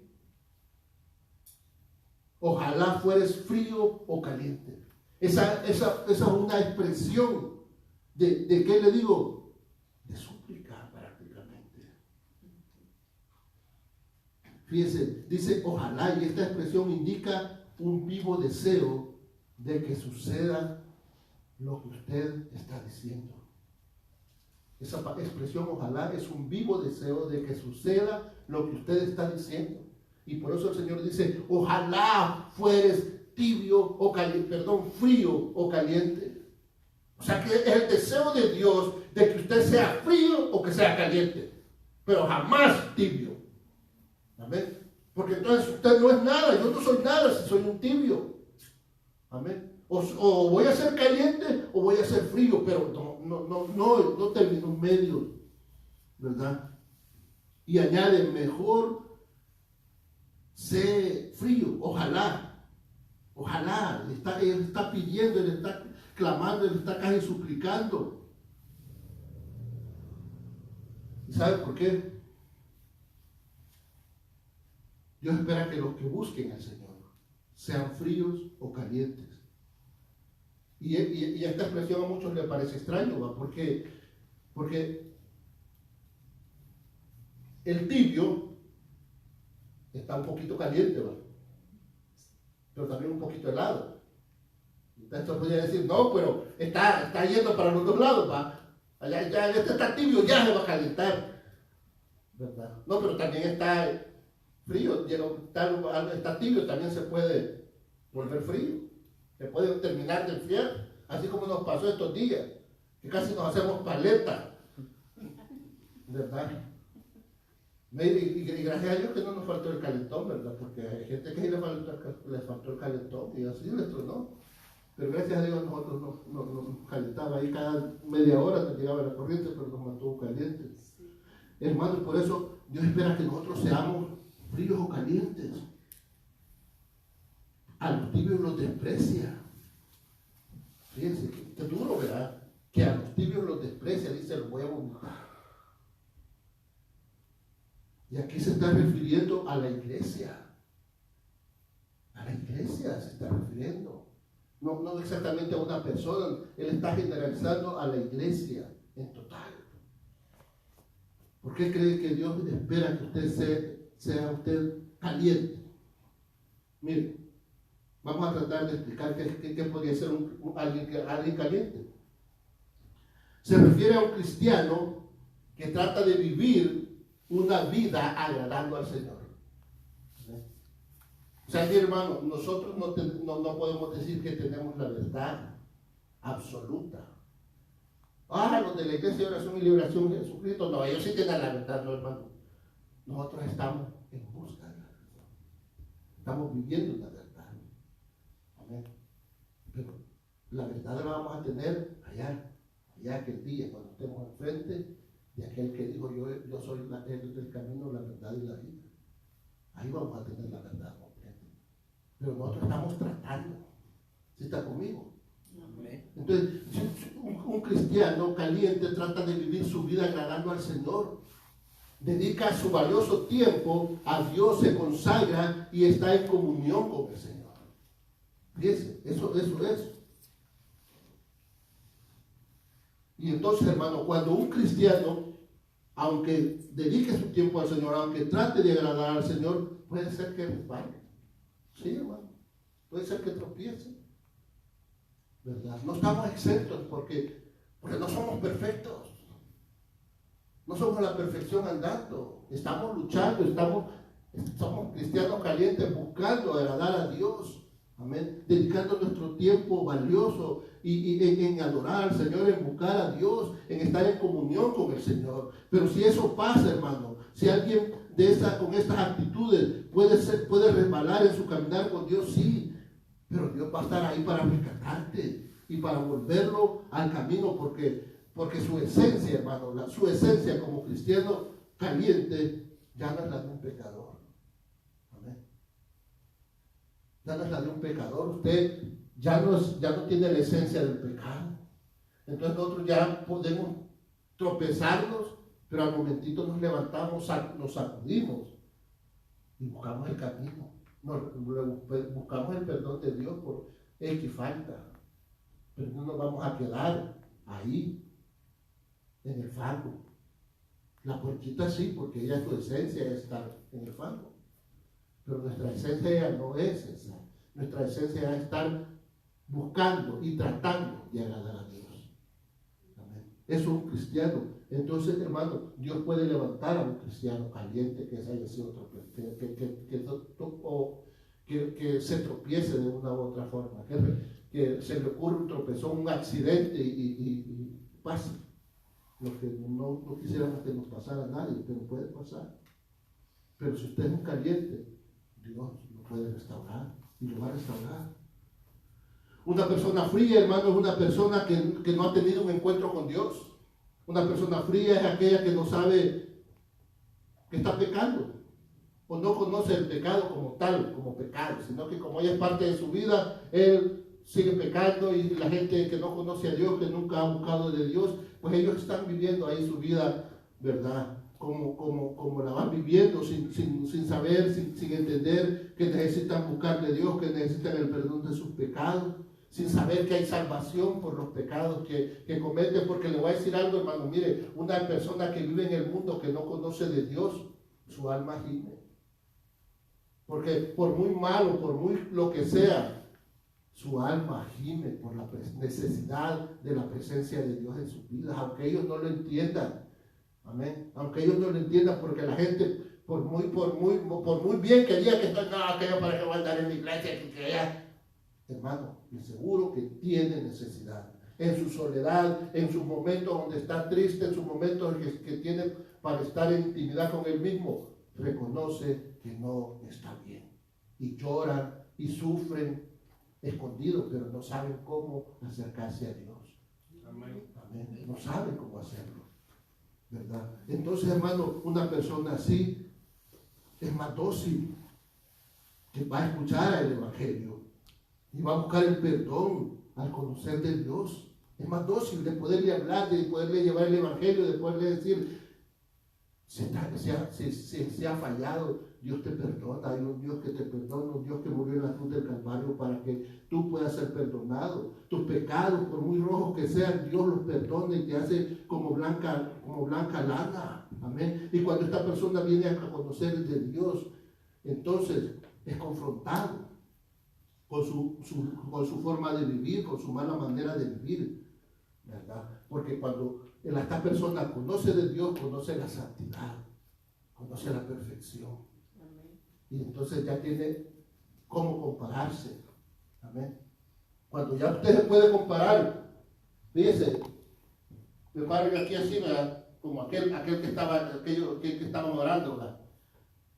Ojalá fueres frío o caliente. Esa es una expresión de ¿qué le digo? De súplica prácticamente. Fíjese, dice ojalá, y esta expresión indica un vivo deseo de que suceda lo que usted está diciendo. Esa expresión ojalá es un vivo deseo de que suceda lo que usted está diciendo. Y por eso el Señor dice, ojalá fueres tibio o caliente, frío o caliente. O sea que es el deseo de Dios de que usted sea frío o que sea caliente, pero jamás tibio. Amén. Porque entonces usted no es nada, yo no soy nada si soy un tibio. Amén. O voy a ser caliente o voy a ser frío, pero no termino en medio, ¿verdad? Y añade, mejor sé frío, ojalá, él está pidiendo, él está clamando, él está casi suplicando. ¿Y sabe por qué? Dios espera que los que busquen al Señor sean fríos o calientes. Y esta expresión a muchos les parece extraño, ¿va? Porque el tibio está un poquito caliente, ¿va? Pero también un poquito helado. Entonces podría decir, no, pero está yendo para los dos lados, ¿va? Allá, ya, este está tibio, ya se va a calentar, ¿verdad? No, pero también está frío, está tibio, también se puede volver frío. Se puede terminar de enfriar, así como nos pasó estos días, que casi nos hacemos paleta, ¿verdad? Y gracias a Dios que no nos faltó el calentón, ¿verdad? Porque hay gente que les faltó el calentón y así les tronó. Pero gracias a Dios nosotros nos calentaba ahí cada media hora, nos llegaba la corriente, pero nos mantuvo calientes. Sí. Hermanos, por eso Dios espera que nosotros seamos fríos o calientes. A los tibios los desprecia. Fíjense que duro, ¿verdad? Que a los tibios los desprecia, dice el huevo. Y aquí se está refiriendo a la iglesia. A la iglesia se está refiriendo. No exactamente a una persona. Él está generalizando a la iglesia en total. ¿Por qué cree que Dios espera que usted sea usted caliente? Mire, vamos a tratar de explicar qué podría ser alguien caliente. Se refiere a un cristiano que trata de vivir una vida agradando al Señor. O sea, mi hermano, nosotros no podemos decir que tenemos la verdad absoluta. Los de la iglesia de oración y liberación de Jesucristo, no, ellos sí tienen la verdad, no, hermano. Nosotros estamos en busca de la verdad. Estamos viviendo la verdad. Amén. Pero la verdad la vamos a tener allá aquel día, cuando estemos enfrente de aquel que dijo, yo soy el camino, la verdad y la vida. Ahí vamos a tener la verdad completa. Pero nosotros estamos tratando. ¿Sí está conmigo? Entonces, un cristiano caliente trata de vivir su vida agradando al Señor. Dedica su valioso tiempo a Dios, se consagra y está en comunión con el Señor. Fíjense, eso es. Y entonces, hermano, cuando un cristiano, aunque dedique su tiempo al Señor, aunque trate de agradar al Señor, puede ser que resbale. Sí, hermano. Puede ser que tropiece. ¿Verdad? No estamos exentos porque no somos perfectos. No somos la perfección andando. Estamos luchando, somos cristianos calientes buscando agradar a Dios. Amén. Dedicando nuestro tiempo valioso y en adorar al Señor, en buscar a Dios, en estar en comunión con el Señor. Pero si eso pasa, hermano, si alguien con estas actitudes puede resbalar en su caminar con Dios, sí. Pero Dios va a estar ahí para rescatarte y para volverlo al camino, porque su esencia, hermano, su esencia como cristiano caliente ya no es la de un pecador. Amén. Ya no es la de un pecador. Usted ya no tiene la esencia del pecado. Entonces nosotros ya podemos tropezarnos, pero al momentito nos levantamos, nos sacudimos y buscamos el camino. Buscamos el perdón de Dios por X falta, pero no nos vamos a quedar ahí en el fango. La puerquita sí, porque ella su esencia es estar en el fango, pero nuestra esencia ya no es esa. Nuestra esencia es estar buscando y tratando de agradar a Dios. Amén. Eso es un cristiano. Entonces, hermano, Dios puede levantar a un cristiano caliente que haya sido que se tropiece de una u otra forma, que se le ocurre un tropezón, un accidente y pasa. Lo que no quisiéramos que nos pasara a nadie, pero puede pasar. Pero si usted es un caliente, Dios lo puede restaurar y lo va a restaurar. Una persona fría, hermano, es una persona que no ha tenido un encuentro con Dios. Una persona fría es aquella que no sabe que está pecando o no conoce el pecado como tal, como pecado, sino que como ella es parte de su vida, él sigue pecando y la gente que no conoce a Dios, que nunca ha buscado de Dios, pues ellos están viviendo ahí su vida, ¿verdad? Como la van viviendo sin saber, sin entender que necesitan buscar de Dios, que necesitan el perdón de sus pecados, sin saber que hay salvación por los pecados que cometen, porque le voy a decir algo, hermano, mire, una persona que vive en el mundo que no conoce de Dios, su alma gime. Porque por muy malo, por muy lo que sea, su alma gime por la necesidad de la presencia de Dios en sus vidas, aunque ellos no lo entiendan. Amén. Aunque ellos no lo entiendan, porque la gente, por muy bien que diga que estoy, aquello para que voy a andar en la iglesia, que ella, hermano, y seguro que tiene necesidad. En su soledad, en sus momentos donde está triste, en sus momentos que tiene para estar en intimidad con él mismo, reconoce que no está bien. Y lloran y sufren escondidos, pero no saben cómo acercarse a Dios. Amén. Amén. No saben cómo hacerlo, ¿verdad? Entonces, hermano, una persona así es más dócil, que va a escuchar el Evangelio y va a buscar el perdón al conocer de Dios. Es más dócil de poderle hablar, de poderle llevar el Evangelio, de poderle decir, si ha fallado, Dios te perdona. Hay un Dios que te perdona, un Dios que murió en la cruz del Calvario para que tú puedas ser perdonado. Tus pecados, por muy rojos que sean, Dios los perdona y te hace como blanca lana. Amén. Y cuando esta persona viene a conocer de Dios, entonces es confrontado con su forma de vivir, con su mala manera de vivir, ¿verdad? Porque cuando esta persona conoce de Dios, conoce la santidad, conoce la perfección. Amén. Y entonces ya tiene cómo compararse. Amén. Cuando ya usted se puede comparar, fíjese, me paro aquí así, ¿verdad? Como aquel que estaba orando, ¿verdad?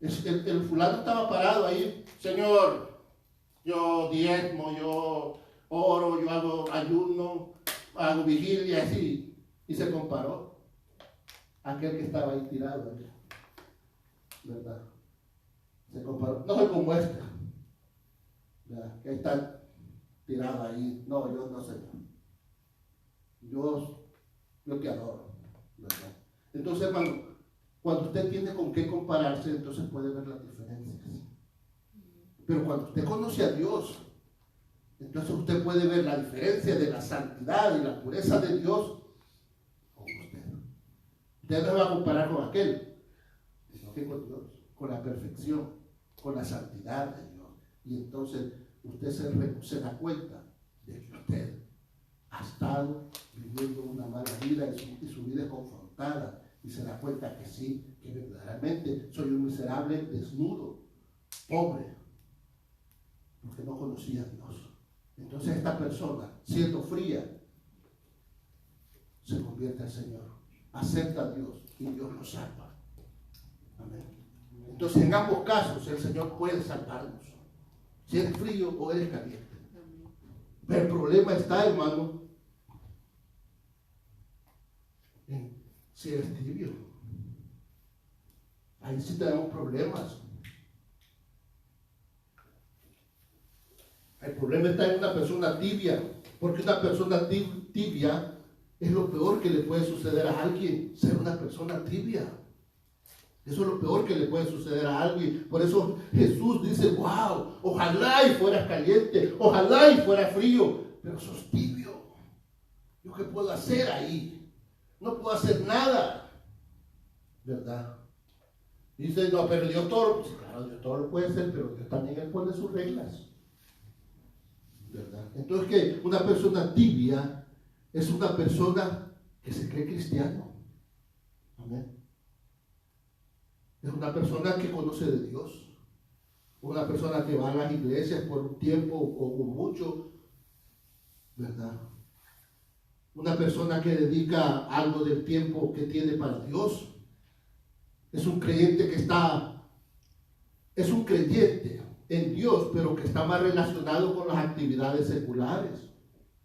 El fulano estaba parado ahí, Señor, yo diezmo, yo oro, yo hago ayuno, hago vigilia, así. Y se comparó a aquel que estaba ahí tirado, ¿verdad? Se comparó. No soy como este, ¿verdad? Que está tirado ahí. No, yo no, Señor. Yo te adoro, ¿verdad? Entonces, hermano, cuando usted tiene con qué compararse, entonces puede ver las diferencias. Pero cuando usted conoce a Dios, entonces usted puede ver la diferencia de la santidad y la pureza de Dios con usted. Usted no se va a comparar con aquel, sino que con Dios, con la perfección, con la santidad de Dios. Y entonces usted se da cuenta de que usted ha estado viviendo una mala vida y su vida es confrontada. Y se da cuenta que sí, que verdaderamente soy un miserable, desnudo, pobre, porque no conocía a Dios. Entonces esta persona, siendo fría, se convierte al Señor, acepta a Dios y Dios lo salva. Amén. Entonces en ambos casos el Señor puede salvarnos, si eres frío o eres caliente. Pero el problema está, hermano, en si eres tibio. Ahí sí tenemos problemas. El problema está en una persona tibia, porque una persona tibia es lo peor que le puede suceder a alguien, ser una persona tibia. Eso es lo peor que le puede suceder a alguien. Por eso Jesús dice, wow, ojalá y fueras caliente, ojalá y fuera frío, pero sos tibio. ¿Yo qué puedo hacer ahí? No puedo hacer nada, ¿verdad? Dice, no, pero Dios todo, pues, claro, Dios todo lo puede hacer, pero Dios también Él pone sus reglas, ¿verdad? Entonces, que una persona tibia es una persona que se cree cristiano. Amén. Es una persona que conoce de Dios, una persona que va a las iglesias por un tiempo o mucho, ¿verdad? Una persona que dedica algo del tiempo que tiene para Dios. Es un creyente es un creyente en Dios, pero que está más relacionado con las actividades seculares,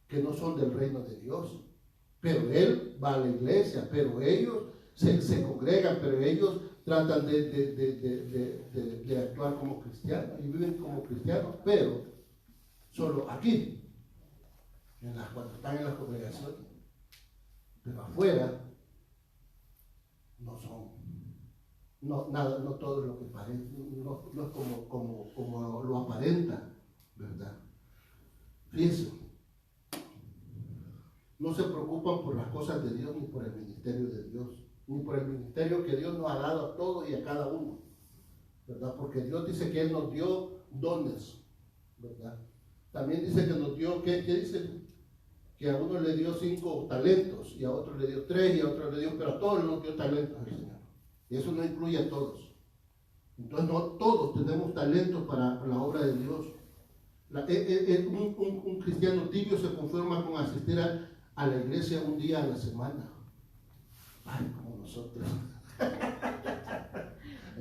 que no son del reino de Dios. Pero él va a la iglesia, pero ellos se congregan, pero ellos tratan de actuar como cristianos y viven como cristianos, pero solo aquí, cuando están en las congregaciones. Pero afuera no son, no todo lo que parece, no es como lo aparenta, ¿verdad? Fíjense, no se preocupan por las cosas de Dios ni por el ministerio de Dios, ni por el ministerio que Dios nos ha dado a todos y a cada uno, ¿verdad? Porque Dios dice que Él nos dio dones, ¿verdad? También dice que nos dio, ¿qué dice? Que a uno le dio 5 talentos, y a otro le dio 3, y a otro le dio, pero a todos nos dio talentos el Señor. Y eso no incluye a todos. Entonces no todos tenemos talentos para la obra de Dios. Un cristiano tibio se conforma con asistir a la iglesia un día a la semana. Ay, como nosotros.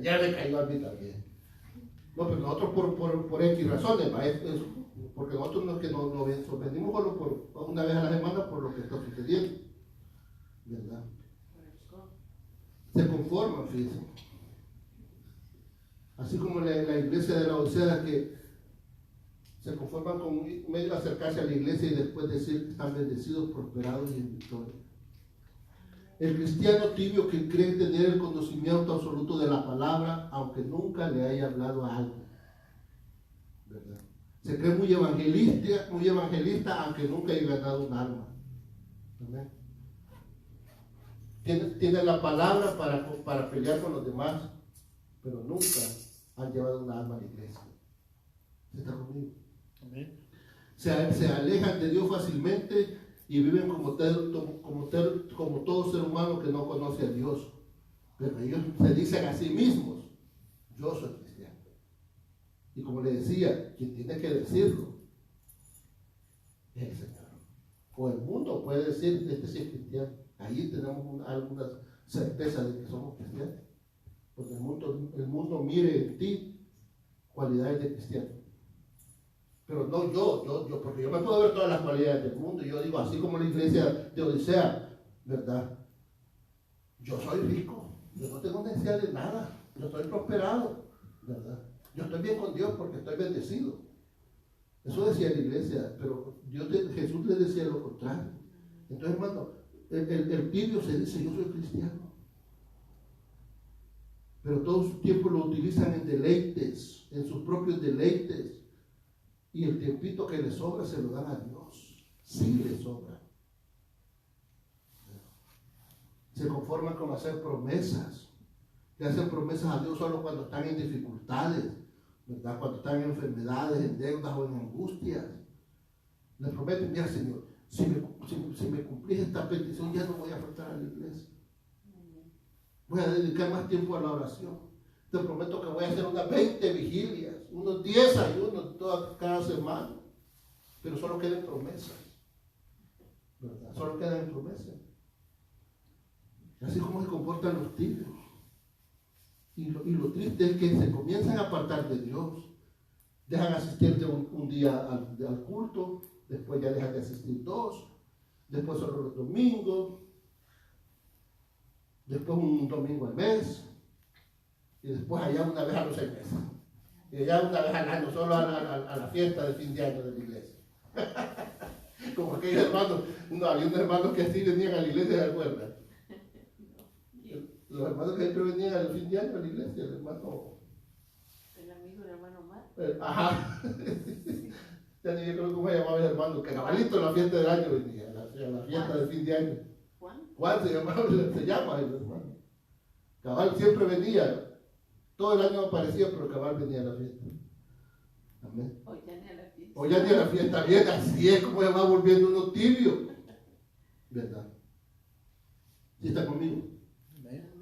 Ya me cayó a mí también. No, pero nosotros por X razones, porque nosotros no es que nos venimos solo por una vez a la semana por lo que está sucediendo, ¿verdad? Se conforman, fíjense. Así como la iglesia de la Odisea, que se conforman con medio acercarse a la iglesia y después decir que están bendecidos, prosperados y en victoria. El cristiano tibio que cree tener el conocimiento absoluto de la palabra, aunque nunca le haya hablado a alguien, ¿verdad? Se cree muy evangelista, aunque nunca haya ganado un alma. ¿Verdad? Tiene la palabra para pelear con los demás, pero nunca han llevado una alma a la iglesia. ¿Se está conmigo? Amén. Se alejan de Dios fácilmente y viven como todo ser humano que no conoce a Dios. Pero ellos se dicen a sí mismos: yo soy cristiano. Y como le decía, quien tiene que decirlo es el Señor. O el mundo puede decir: este sí es cristiano. Ahí tenemos alguna certeza de que somos cristianos. Porque el mundo mire en ti cualidades de cristiano. Pero no yo, porque yo me puedo ver todas las cualidades del mundo. Y yo digo, así como la iglesia de Odisea, ¿verdad? Yo soy rico, yo no tengo necesidad de nada, yo estoy prosperado, ¿verdad? Yo estoy bien con Dios porque estoy bendecido. Eso decía la iglesia, pero Jesús le decía lo contrario. Entonces, hermano, el tibio se dice: yo soy cristiano. Pero todo su tiempo lo utilizan en deleites, en sus propios deleites. Y el tiempito que les sobra se lo dan a Dios. Sí les sobra. Se conforman con hacer promesas. Le hacen promesas a Dios solo cuando están en dificultades, ¿verdad? Cuando están en enfermedades, en deudas o en angustias. Le prometen: mira, Señor, si me cumplís esta petición, ya no voy a faltar a la iglesia. Voy a dedicar más tiempo a la oración. Te prometo que voy a hacer unas 20 vigilias, unos 10 ayunos cada semana. Pero solo quedan promesas, ¿verdad? Solo quedan promesas. Así como se comportan los tibios. Y lo triste es que se comienzan a apartar de Dios. Dejan asistir de un día al culto, después ya dejan de asistir 2, después solo los domingos, después un domingo al mes, y después allá una vez a los 6 meses, y allá una vez al año, solo a la fiesta de fin de año de la iglesia. Como aquellos hermanos, había unos hermanos que así venían a la iglesia, ¿se acuerdan? Los hermanos que siempre venían al fin de año a la iglesia, el amigo del hermano Mar. Ajá. Ya ni yo creo cómo se llamaba el hermano, que cabalito en la fiesta del año venía, a la fiesta de fin de año. Juan se llama el hermano. Cabal siempre venía. Todo el año aparecía, pero cabal venía a la fiesta. Amén. Hoy ya ni a la fiesta. Hoy ya ni a la fiesta viene, así es como se va volviendo uno tibio. ¿Verdad? ¿Sí está conmigo? Amén.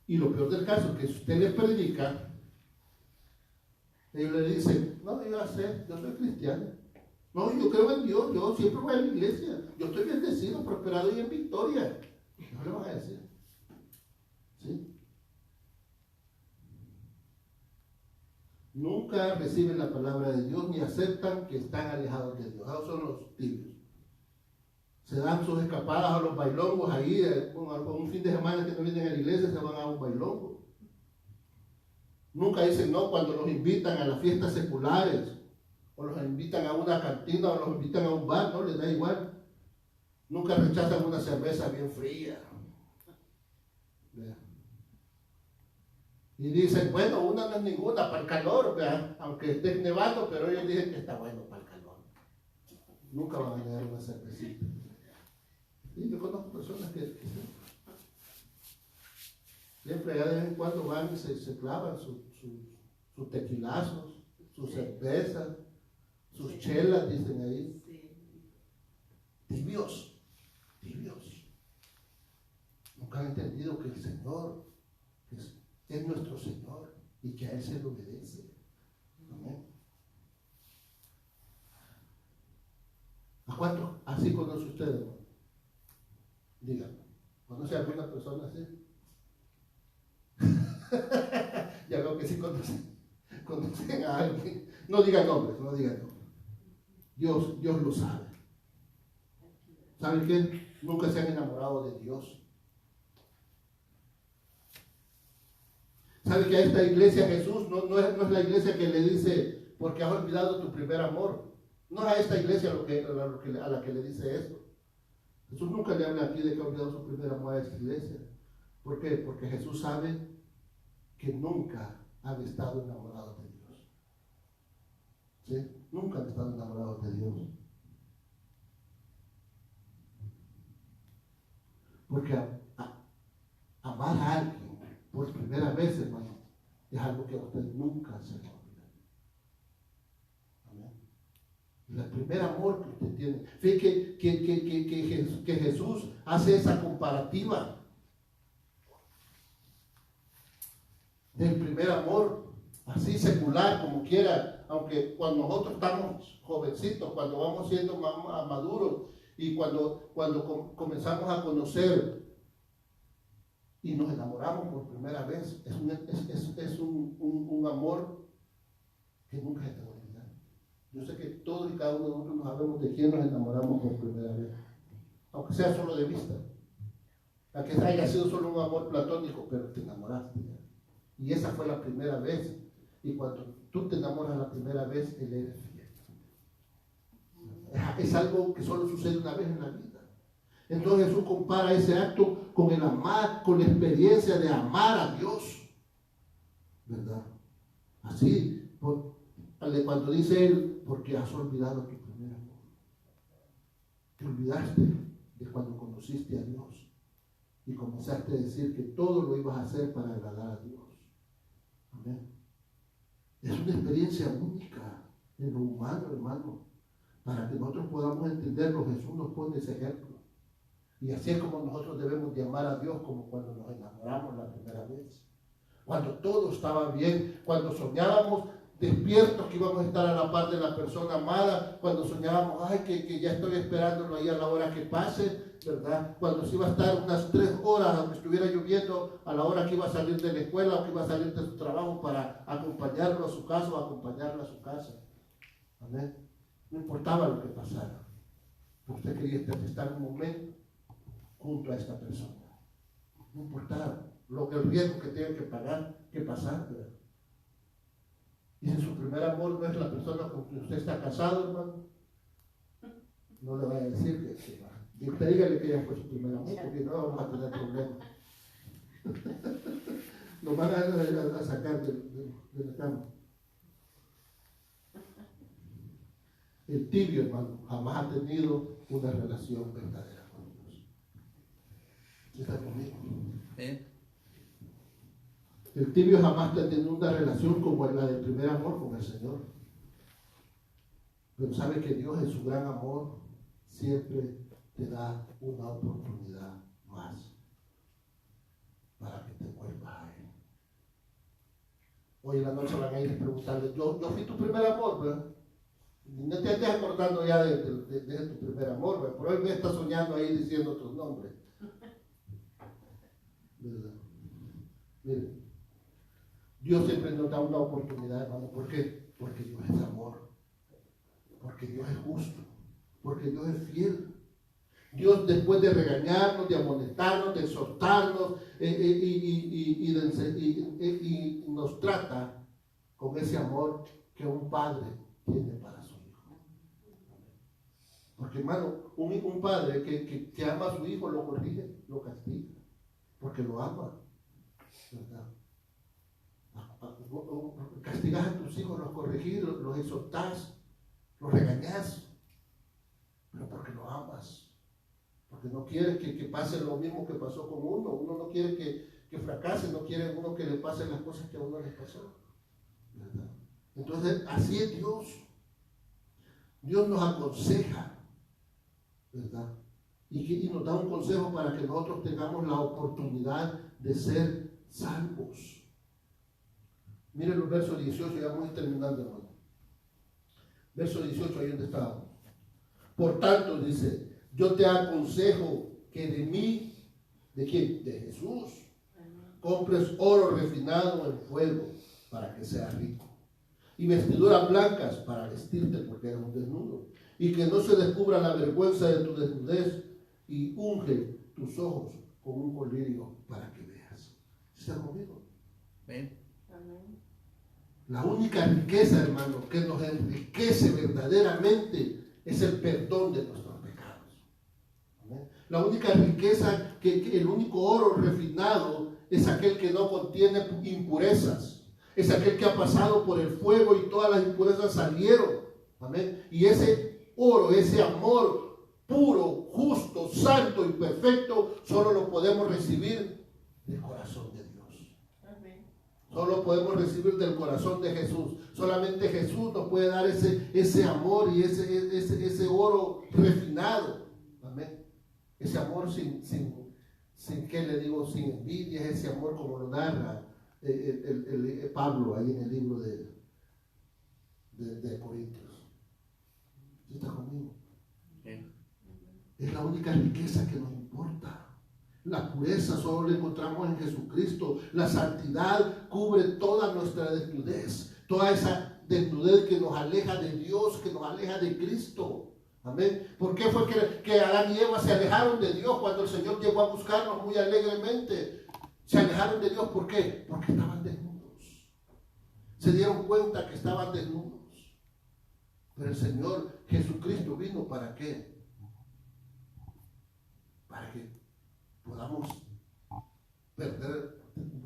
Y lo peor del caso es que si usted le predica, ellos le dicen: no, yo ya sé, yo soy cristiano. No, yo creo en Dios, yo siempre voy a la iglesia. Yo estoy bendecido, prosperado y en victoria. No le van a decir. ¿Sí? Nunca reciben la palabra de Dios ni aceptan que están alejados de Dios. Esos son los tibios. Se dan sus escapadas a los bailongos ahí, un fin de semana que no vienen a la iglesia, se van a un bailongo. Nunca dicen no cuando los invitan a las fiestas seculares, o los invitan a una cantina, o los invitan a un bar, no les da igual. Nunca rechazan una cerveza bien fría. ¿Vea? Y dicen: bueno, una no es ninguna para el calor, ¿vea? Aunque esté nevando, pero ellos dicen que está bueno para el calor. Nunca van a negar una cervecita. Y yo conozco personas que siempre allá de vez en cuando van y se clavan sus tequilazos, sus cervezas, sus chelas, dicen ahí. Tibios. Nunca han entendido que el Señor es nuestro Señor y que a Él se le obedece. Amén. ¿A cuánto así conoce usted, hermano? Díganme, ¿conoce a alguna persona así? Ya veo que sí conocen a alguien. No digan nombres. Dios lo sabe. ¿Saben qué? Nunca se han enamorado de Dios. ¿Sabe que a esta iglesia Jesús no es la iglesia que le dice, porque has olvidado tu primer amor? No es a esta iglesia a la que le dice esto. Jesús nunca le habla aquí de que ha olvidado su primer amor a esta iglesia. ¿Por qué? Porque Jesús sabe que nunca han estado enamorados de Dios. ¿Sí? Nunca han estado enamorados de Dios. Porque amar a alguien por primera vez, hermano, es algo que a usted nunca se le olvida. Amén. El primer amor que usted tiene. Fíjate que Jesús hace esa comparativa del primer amor, así secular, como quiera, aunque cuando nosotros estamos jovencitos, cuando vamos siendo más maduros y cuando comenzamos a conocer y nos enamoramos por primera vez, es un amor que nunca se te va a olvidar. Yo sé que todos y cada uno de nosotros no sabemos de quién nos enamoramos por primera vez, aunque sea solo de vista, aunque haya sido solo un amor platónico, pero te enamoraste ya. Y esa fue la primera vez. Y cuando tú te enamoras la primera vez, Él es fiel. Es algo que solo sucede una vez en la vida. Entonces Jesús compara ese acto con el amar, con la experiencia de amar a Dios. ¿Verdad? Así, cuando dice Él, porque has olvidado tu primer amor. Te olvidaste de cuando conociste a Dios y comenzaste a decir que todo lo ibas a hacer para agradar a Dios. Amén. Es una experiencia única en lo humano, hermano. Para que nosotros podamos entenderlo, Jesús nos pone ese ejemplo. Y así es como nosotros debemos de amar a Dios, como cuando nos enamoramos la primera vez. Cuando todo estaba bien, cuando soñábamos despiertos que íbamos a estar a la par de la persona amada, cuando soñábamos, ay, que ya estoy esperándolo ahí a la hora que pase, ¿verdad? Cuando se iba a estar unas 3 horas, aunque estuviera lloviendo, a la hora que iba a salir de la escuela o que iba a salir de su trabajo para acompañarlo a su casa o acompañarla a su casa. Amén. No importaba lo que pasara. Usted quería estar un momento junto a esta persona. No importaba el riesgo que tenga que pagar, que pasar, ¿verdad? Y si su primer amor no es la persona con quien usted está casado, hermano, no le vaya a decir que usted dígale que ella fue su primer amor, porque no vamos a tener problemas. Nos van a sacar de la cama. El tibio, hermano, jamás ha tenido una relación verdadera con Dios. ¿Está conmigo? El tibio jamás ha tenido una relación como la del primer amor con el Señor. Pero sabe que Dios en su gran amor siempre te da una oportunidad más para que te vuelvas a Él. Hoy en la noche van a ir preguntarle, yo fui tu primer amor, ¿verdad? No te estés acordando ya de tu primer amor, ¿verdad? Por hoy me estás soñando ahí diciendo tus nombres. ¿Verdad? Miren, Dios siempre nos da una oportunidad, hermano. ¿Por qué? Porque Dios es amor. Porque Dios es justo. Porque Dios es fiel. Dios, después de regañarnos, de amonestarnos, de exhortarnos y nos trata con ese amor que un padre tiene para su hijo. Porque, hermano, un padre que ama a su hijo lo corrige, lo castiga, porque lo ama, ¿verdad? Castigas a tus hijos, los corregís, los exhortás, los regañás, pero porque lo amas, porque no quieres que pase lo mismo que pasó con uno no quiere que fracase, no quiere uno que le pasen las cosas que a uno les pasó, ¿verdad? Entonces, así es Dios. Dios nos aconseja, ¿verdad? Y nos da un consejo para que nosotros tengamos la oportunidad de ser salvos. Miren los versos 18, ya vamos a ir terminando, hermano. Verso 18, ahí donde estábamos. Por tanto, dice, yo te aconsejo que de mí, ¿de quién? De Jesús, compres oro refinado en fuego para que seas rico, y vestiduras blancas para vestirte porque eres un desnudo, y que no se descubra la vergüenza de tu desnudez, y unge tus ojos con un colirio para que veas. ¿Está conmigo? Ven. La única riqueza, hermano, que nos enriquece verdaderamente es el perdón de nuestros pecados. ¿Amén? La única riqueza, que el único oro refinado es aquel que no contiene impurezas. Es aquel que ha pasado por el fuego y todas las impurezas salieron. Amén. Y ese oro, ese amor puro, justo, santo y perfecto, solo lo podemos recibir del corazón de Dios. Solo podemos recibir del corazón de Jesús. Solamente Jesús nos puede dar ese amor y ese oro refinado. Amén. Ese amor sin ¿qué le digo? Sin envidia, ese amor como lo narra Pablo ahí en el libro de Corintios. ¿Sí está conmigo? Es la única riqueza que nos importa. La pureza solo la encontramos en Jesucristo. La santidad cubre toda nuestra desnudez. Toda esa desnudez que nos aleja de Dios, que nos aleja de Cristo. Amén. ¿Por qué fue que Adán y Eva se alejaron de Dios cuando el Señor llegó a buscarnos muy alegremente? Se alejaron de Dios, ¿por qué? Porque estaban desnudos. Se dieron cuenta que estaban desnudos. Pero el Señor Jesucristo vino ¿para qué? Para que podamos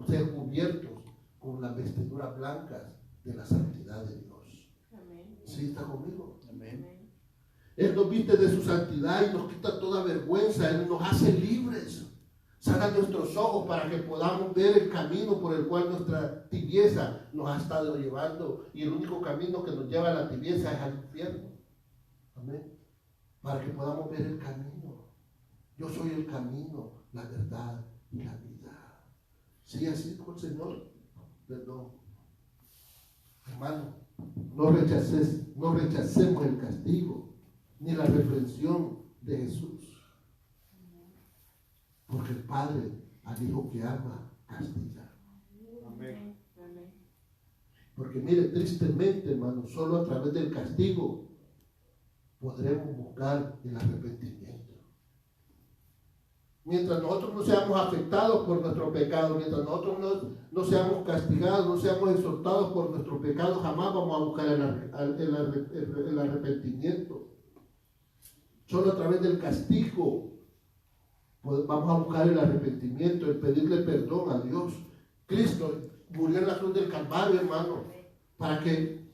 ser cubiertos con las vestiduras blancas de la santidad de Dios. Amén. ¿Sí está conmigo? Amén. Él nos viste de su santidad y nos quita toda vergüenza. Él nos hace libres. Sana nuestros ojos para que podamos ver el camino por el cual nuestra tibieza nos ha estado llevando. Y el único camino que nos lleva a la tibieza es al infierno. Amén. Para que podamos ver el camino. Yo soy el camino, la verdad y la vida. Sí, así dijo el Señor. Perdón. Hermano, no rechacemos el castigo ni la reprensión de Jesús. Porque el Padre al Hijo que ama castiga. Amén. Porque mire, tristemente, hermano, solo a través del castigo podremos buscar el arrepentimiento. Mientras nosotros no seamos afectados por nuestro pecado, mientras nosotros no seamos castigados, no seamos exhortados por nuestro pecado, jamás vamos a buscar el arrepentimiento. Solo a través del castigo vamos a buscar el arrepentimiento, el pedirle perdón a Dios. Cristo murió en la cruz del Calvario, hermano, para que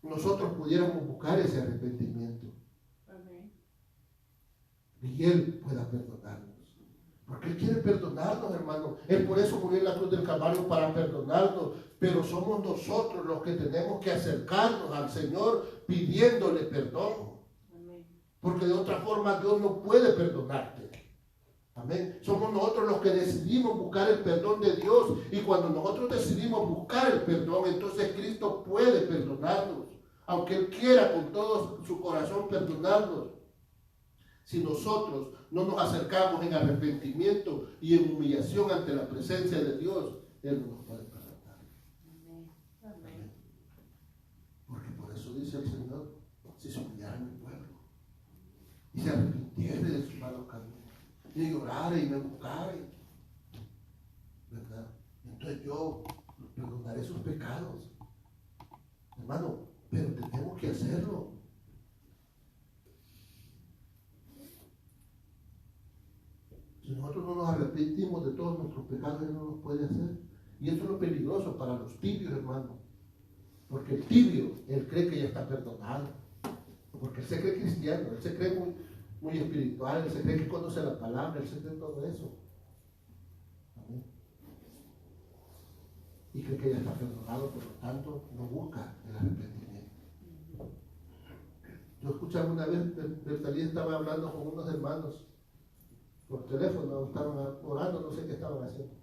nosotros pudiéramos buscar ese arrepentimiento. Y Él pueda perdonarnos. Porque Él quiere perdonarnos, hermano. Él por eso murió en la cruz del Calvario, para perdonarnos. Pero somos nosotros los que tenemos que acercarnos al Señor pidiéndole perdón. Amén. Porque de otra forma Dios no puede perdonarte. Amén. Somos nosotros los que decidimos buscar el perdón de Dios. Y cuando nosotros decidimos buscar el perdón, entonces Cristo puede perdonarnos. Aunque Él quiera con todo su corazón perdonarnos. Si nosotros no nos acercamos en arrepentimiento y en humillación ante la presencia de Dios, Él no nos puede perdonar. Amén. Porque por eso dice el Señor, si se humillara mi pueblo y se arrepintiere de sus malos caminos, y llorara y me buscara, ¿verdad? Entonces yo perdonaré sus pecados. Hermano, pero tenemos que hacerlo. Si nosotros no nos arrepentimos de todos nuestros pecados, Él no nos puede hacer. Y eso es lo peligroso para los tibios, hermano. Porque el tibio, él cree que ya está perdonado. Porque él se cree cristiano, él se cree muy espiritual, él se cree que conoce la palabra, él se cree todo eso. Amén. Y cree que ya está perdonado, por lo tanto, no busca el arrepentimiento. Yo escuché una vez, Bertalí estaba hablando con unos hermanos por teléfono, estaban orando, no sé qué estaban haciendo.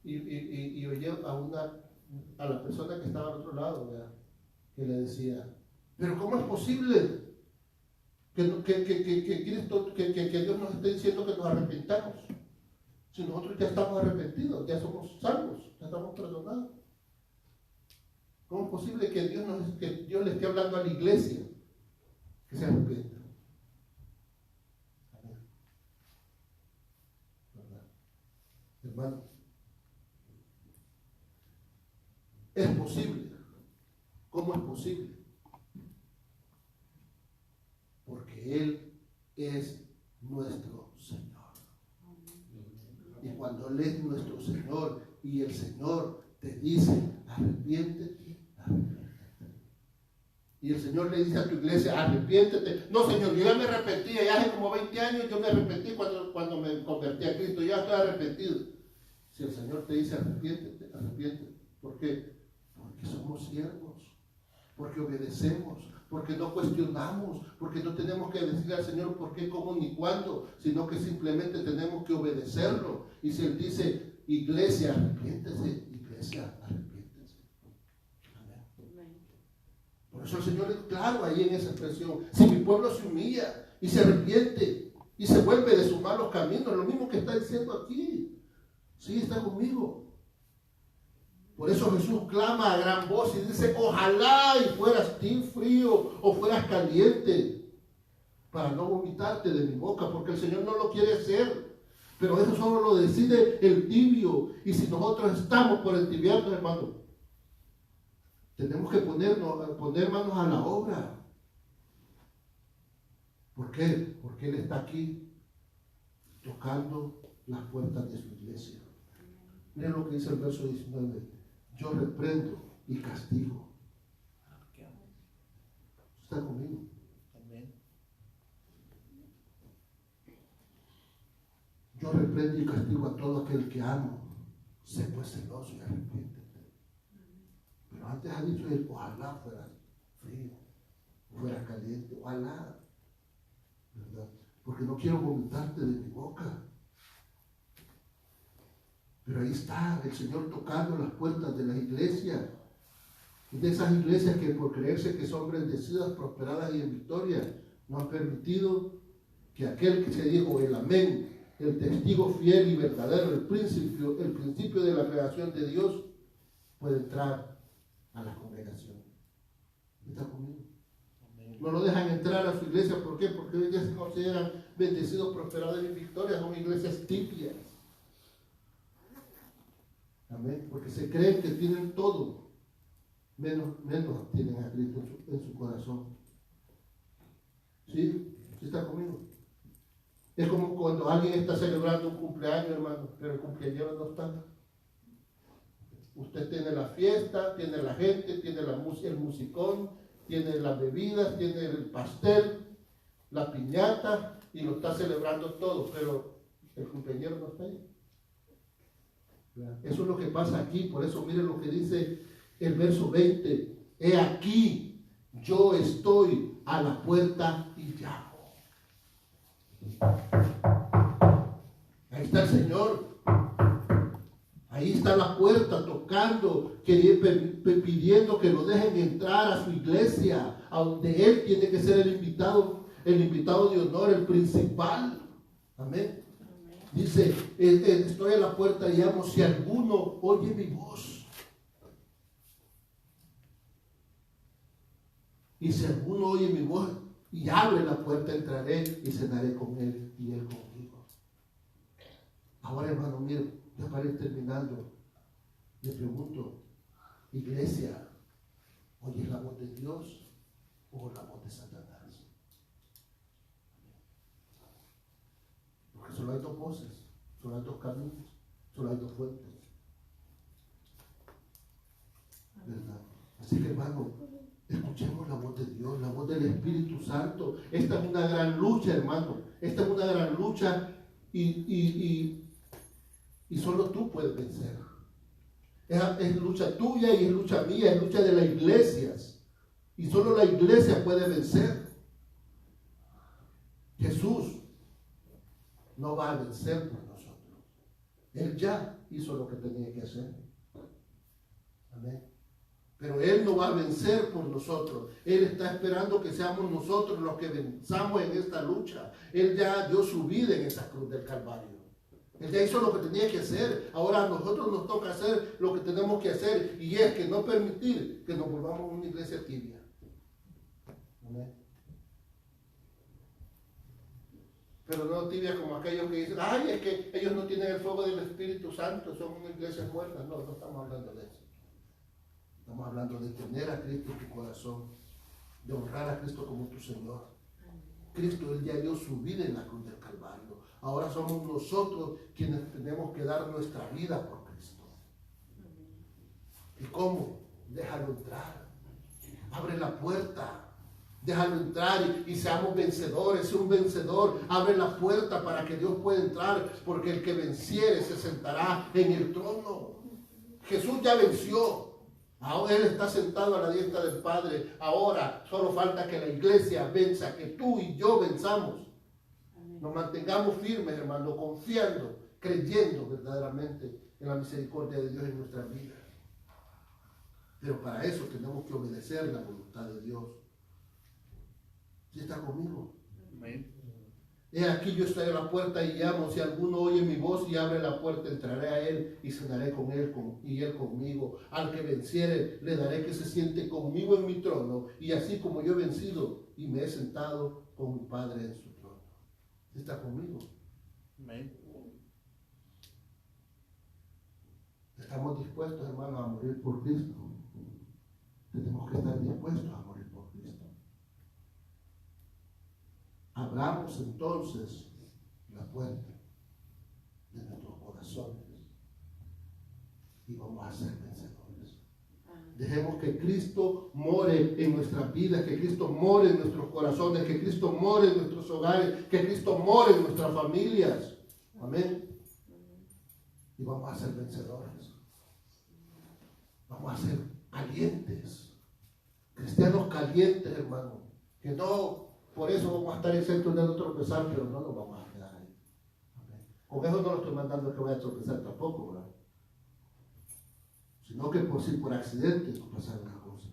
Y oye a la persona que estaba al otro lado, ¿verdad? Que le decía, pero ¿cómo es posible que Dios nos esté diciendo que nos arrepintamos? Si nosotros ya estamos arrepentidos, ya somos salvos, ya estamos perdonados. ¿Cómo es posible que Dios le esté hablando a la iglesia que se arrepienta? Hermano, es posible ¿Cómo es posible? Porque Él es nuestro Señor. Y cuando Él es nuestro Señor y el Señor te dice, arrepiéntete, arrepiéntete. Y el Señor le dice a tu iglesia, arrepiéntete. No, Señor, yo ya me arrepentí, ya hace como 20 años yo me arrepentí cuando me convertí a Cristo, ya estoy arrepentido. Si el Señor te dice, arrepiéntete, arrepiéntete. ¿Por qué? Porque somos siervos, porque obedecemos, porque no cuestionamos, porque no tenemos que decirle al Señor por qué, cómo ni cuándo, sino que simplemente tenemos que obedecerlo. Y si Él dice, iglesia, arrepiéntese, iglesia, arrepiéntese. Por eso el Señor es claro ahí en esa expresión. Si mi pueblo se humilla y se arrepiente y se vuelve de sus malos caminos, lo mismo que está diciendo aquí. Sí, está conmigo. Por eso Jesús clama a gran voz y dice, ojalá y fueras frío o fueras caliente para no vomitarte de mi boca, porque el Señor no lo quiere hacer. Pero eso solo lo decide el tibio. Y si nosotros estamos por entibiarnos, hermano, tenemos que poner manos a la obra. ¿Por qué? Porque Él está aquí tocando las puertas de su iglesia. Miren lo que dice el verso 19. Yo reprendo y castigo. ¿Está conmigo? Yo reprendo y castigo a todo aquel que amo. Sé pues celoso y arrepiéntete. Pero antes ha dicho él, ojalá fuera frío, fuera caliente, ojalá, ¿verdad? Porque no quiero vomitarte de mi boca. Pero ahí está el Señor tocando las puertas de las iglesias, de esas iglesias que por creerse que son bendecidas, prosperadas y en victoria, no han permitido que aquel que se dijo el amén, el testigo fiel y verdadero, el principio de la creación de Dios, pueda entrar a la congregación. ¿Está conmigo? No lo dejan entrar a su iglesia. ¿Por qué? Porque ellos se consideran bendecidos, prosperados y en victoria. Son iglesias tibias. Amén. Porque se creen que tienen todo, menos tienen a Cristo en su corazón. ¿Sí? ¿Sí está conmigo? Es como cuando alguien está celebrando un cumpleaños, hermano, pero el cumpleañero no está. Usted tiene la fiesta, tiene la gente, tiene el musicón, tiene las bebidas, tiene el pastel, la piñata, y lo está celebrando todo, pero el cumpleañero no está ahí. Eso es lo que pasa aquí. Por eso miren lo que dice el verso 20. He aquí, yo estoy a la puerta y llamo. Ahí está el Señor. Ahí está la puerta tocando, pidiendo que lo dejen entrar a su iglesia, a donde Él tiene que ser el invitado de honor, el principal. Amén. Dice, estoy a la puerta y llamo, si alguno oye mi voz. Y si alguno oye mi voz y abre la puerta, entraré y cenaré con él y él conmigo. Ahora, hermano, miren, ya para ir terminando, le pregunto, iglesia, ¿oyes la voz de Dios o la voz de Satanás? Porque solo hay dos voces, solo hay dos caminos, solo hay dos fuentes. ¿Verdad? Así que, hermano, escuchemos la voz de Dios, la voz del Espíritu Santo. Esta es una gran lucha, hermano. Esta es una gran lucha y solo tú puedes vencer. Es lucha tuya y es lucha mía, es lucha de las iglesias. Y solo la iglesia puede vencer. Jesús no va a vencer por nosotros. Él ya hizo lo que tenía que hacer. Amén. Pero Él no va a vencer por nosotros. Él está esperando que seamos nosotros los que venzamos en esta lucha. Él ya dio su vida en esa cruz del Calvario. Él ya hizo lo que tenía que hacer. Ahora a nosotros nos toca hacer lo que tenemos que hacer. Y es que no permitir que nos volvamos una iglesia tibia. Amén. Pero no tibia como aquellos que dicen, ay, es que ellos no tienen el fuego del Espíritu Santo, son una iglesia muerta. No, no estamos hablando de eso. Estamos hablando de tener a Cristo en tu corazón, de honrar a Cristo como tu Señor. Cristo, Él ya dio su vida en la cruz del Calvario. Ahora somos nosotros quienes tenemos que dar nuestra vida por Cristo. ¿Y cómo? Déjalo entrar. Abre la puerta. Déjalo entrar y seamos vencedores. Sé un vencedor. Abre la puerta para que Dios pueda entrar, porque el que venciere se sentará en el trono. Jesús ya venció. Ahora Él está sentado a la diestra del Padre. Ahora solo falta que la iglesia venza, que tú y yo venzamos. Nos mantengamos firmes, hermano, confiando, creyendo verdaderamente en la misericordia de Dios en nuestras vidas. Pero para eso tenemos que obedecer la voluntad de Dios. ¿Sí está conmigo? Amén. He aquí yo estoy a la puerta y llamo. Si alguno oye mi voz y abre la puerta, entraré a él y cenaré con él y él conmigo. Al que venciere, le daré que se siente conmigo en mi trono, y así como yo he vencido y me he sentado con mi Padre en su trono. ¿Sí está conmigo? Amén. ¿Estamos dispuestos, hermanos, a morir por Cristo? Tenemos que estar dispuestos a morir por Cristo. Abramos entonces la puerta de nuestros corazones y vamos a ser vencedores. Dejemos que Cristo more en nuestras vidas, que Cristo more en nuestros corazones, que Cristo more en nuestros hogares, que Cristo more en nuestras familias. Amén. Y vamos a ser vencedores. Vamos a ser calientes. Cristianos calientes, hermano. Que no, por eso vamos a estar exentos de no tropezar, pero no nos vamos a quedar ahí. Amén. Con eso no lo estoy mandando que vaya a tropezar tampoco, ¿verdad? Sino que por si por accidente nos pasa una cosa.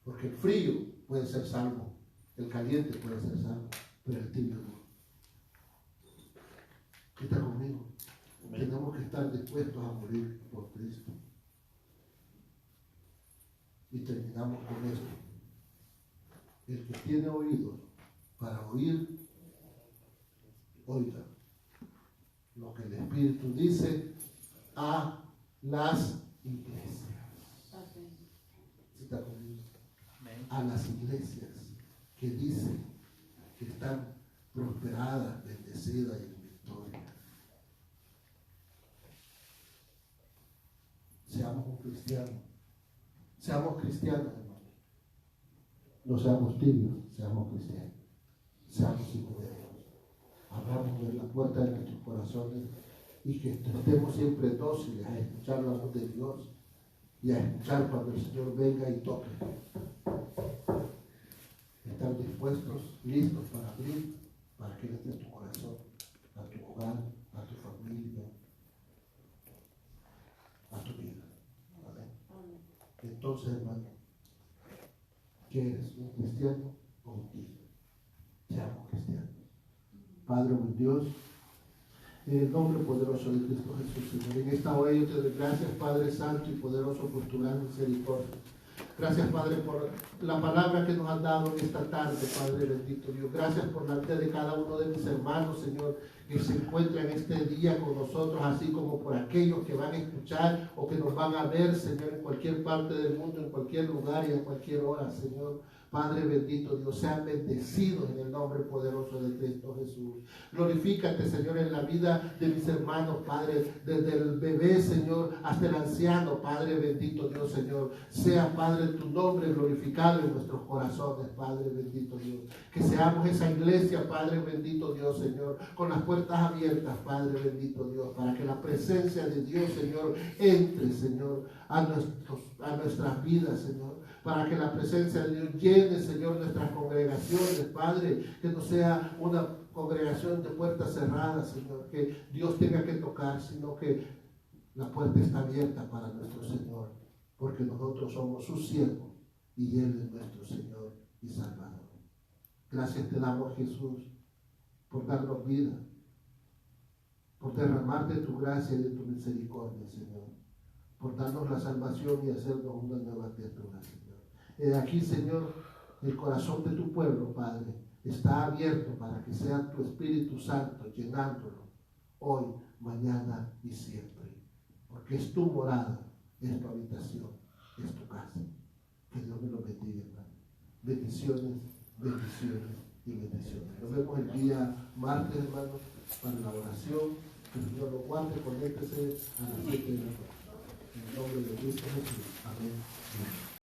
Porque el frío puede ser salvo, el caliente puede ser salvo, pero el tibio no. ¿Qué está conmigo? Amén. Tenemos que estar dispuestos a morir por Cristo. Y terminamos con esto. El que tiene oídos para oír, oiga lo que el Espíritu dice a las iglesias. ¿Sí está conmigo? A las iglesias que dicen que están prosperadas, bendecidas y en victoria. Seamos un cristiano. Seamos cristianos, hermano. No seamos tibios, seamos cristianos. Seamos hijos de Dios. Abramos la puerta de nuestros corazones y que estemos siempre dóciles a escuchar la voz de Dios y a escuchar cuando el Señor venga y toque. Estar dispuestos, listos para abrir, para que entre en tu corazón, a tu hogar, a tu familia, a tu vida. Amén. Entonces, hermano, ¿qué eres? ¿Un cristiano o un tibio? Seamos cristianos. Padre, mi Dios, en el nombre poderoso de Cristo Jesús, Señor, en esta hora yo te doy gracias, Padre Santo y poderoso, por tu gran misericordia. Gracias, Padre, por la palabra que nos has dado en esta tarde, Padre bendito Dios. Gracias por la vida de cada uno de mis hermanos, Señor, que se encuentran este día con nosotros, así como por aquellos que van a escuchar o que nos van a ver, Señor, en cualquier parte del mundo, en cualquier lugar y en cualquier hora, Señor. Padre bendito Dios, sean bendecidos en el nombre poderoso de Cristo Jesús. Glorifícate, Señor, en la vida de mis hermanos, Padre, desde el bebé, Señor, hasta el anciano, Padre bendito Dios, Señor. Sea, Padre, tu nombre glorificado en nuestros corazones, Padre bendito Dios. Que seamos esa iglesia, Padre bendito Dios, Señor, con las puertas abiertas, Padre bendito Dios, para que la presencia de Dios, Señor, entre, Señor, a nuestras vidas, Señor. Para que la presencia de Dios llene, Señor, nuestras congregaciones, Padre, que no sea una congregación de puertas cerradas, Señor, que Dios tenga que tocar, sino que la puerta está abierta para nuestro Señor, porque nosotros somos sus siervos y Él es nuestro Señor y Salvador. Gracias te damos, Jesús, por darnos vida, por derramarte tu gracia y de tu misericordia, Señor, por darnos la salvación y hacernos una nueva criatura, Señor. Aquí, Señor, el corazón de tu pueblo, Padre, está abierto para que sea tu Espíritu Santo llenándolo hoy, mañana y siempre. Porque es tu morada es tu habitación, es tu casa. Que Dios me lo bendiga, hermano. Bendiciones, bendiciones y bendiciones. Nos vemos el día martes, hermanos, para la oración. Que el Señor lo guarde, conéctese a las 7 de la noche. En el nombre de Cristo Jesús. Amén.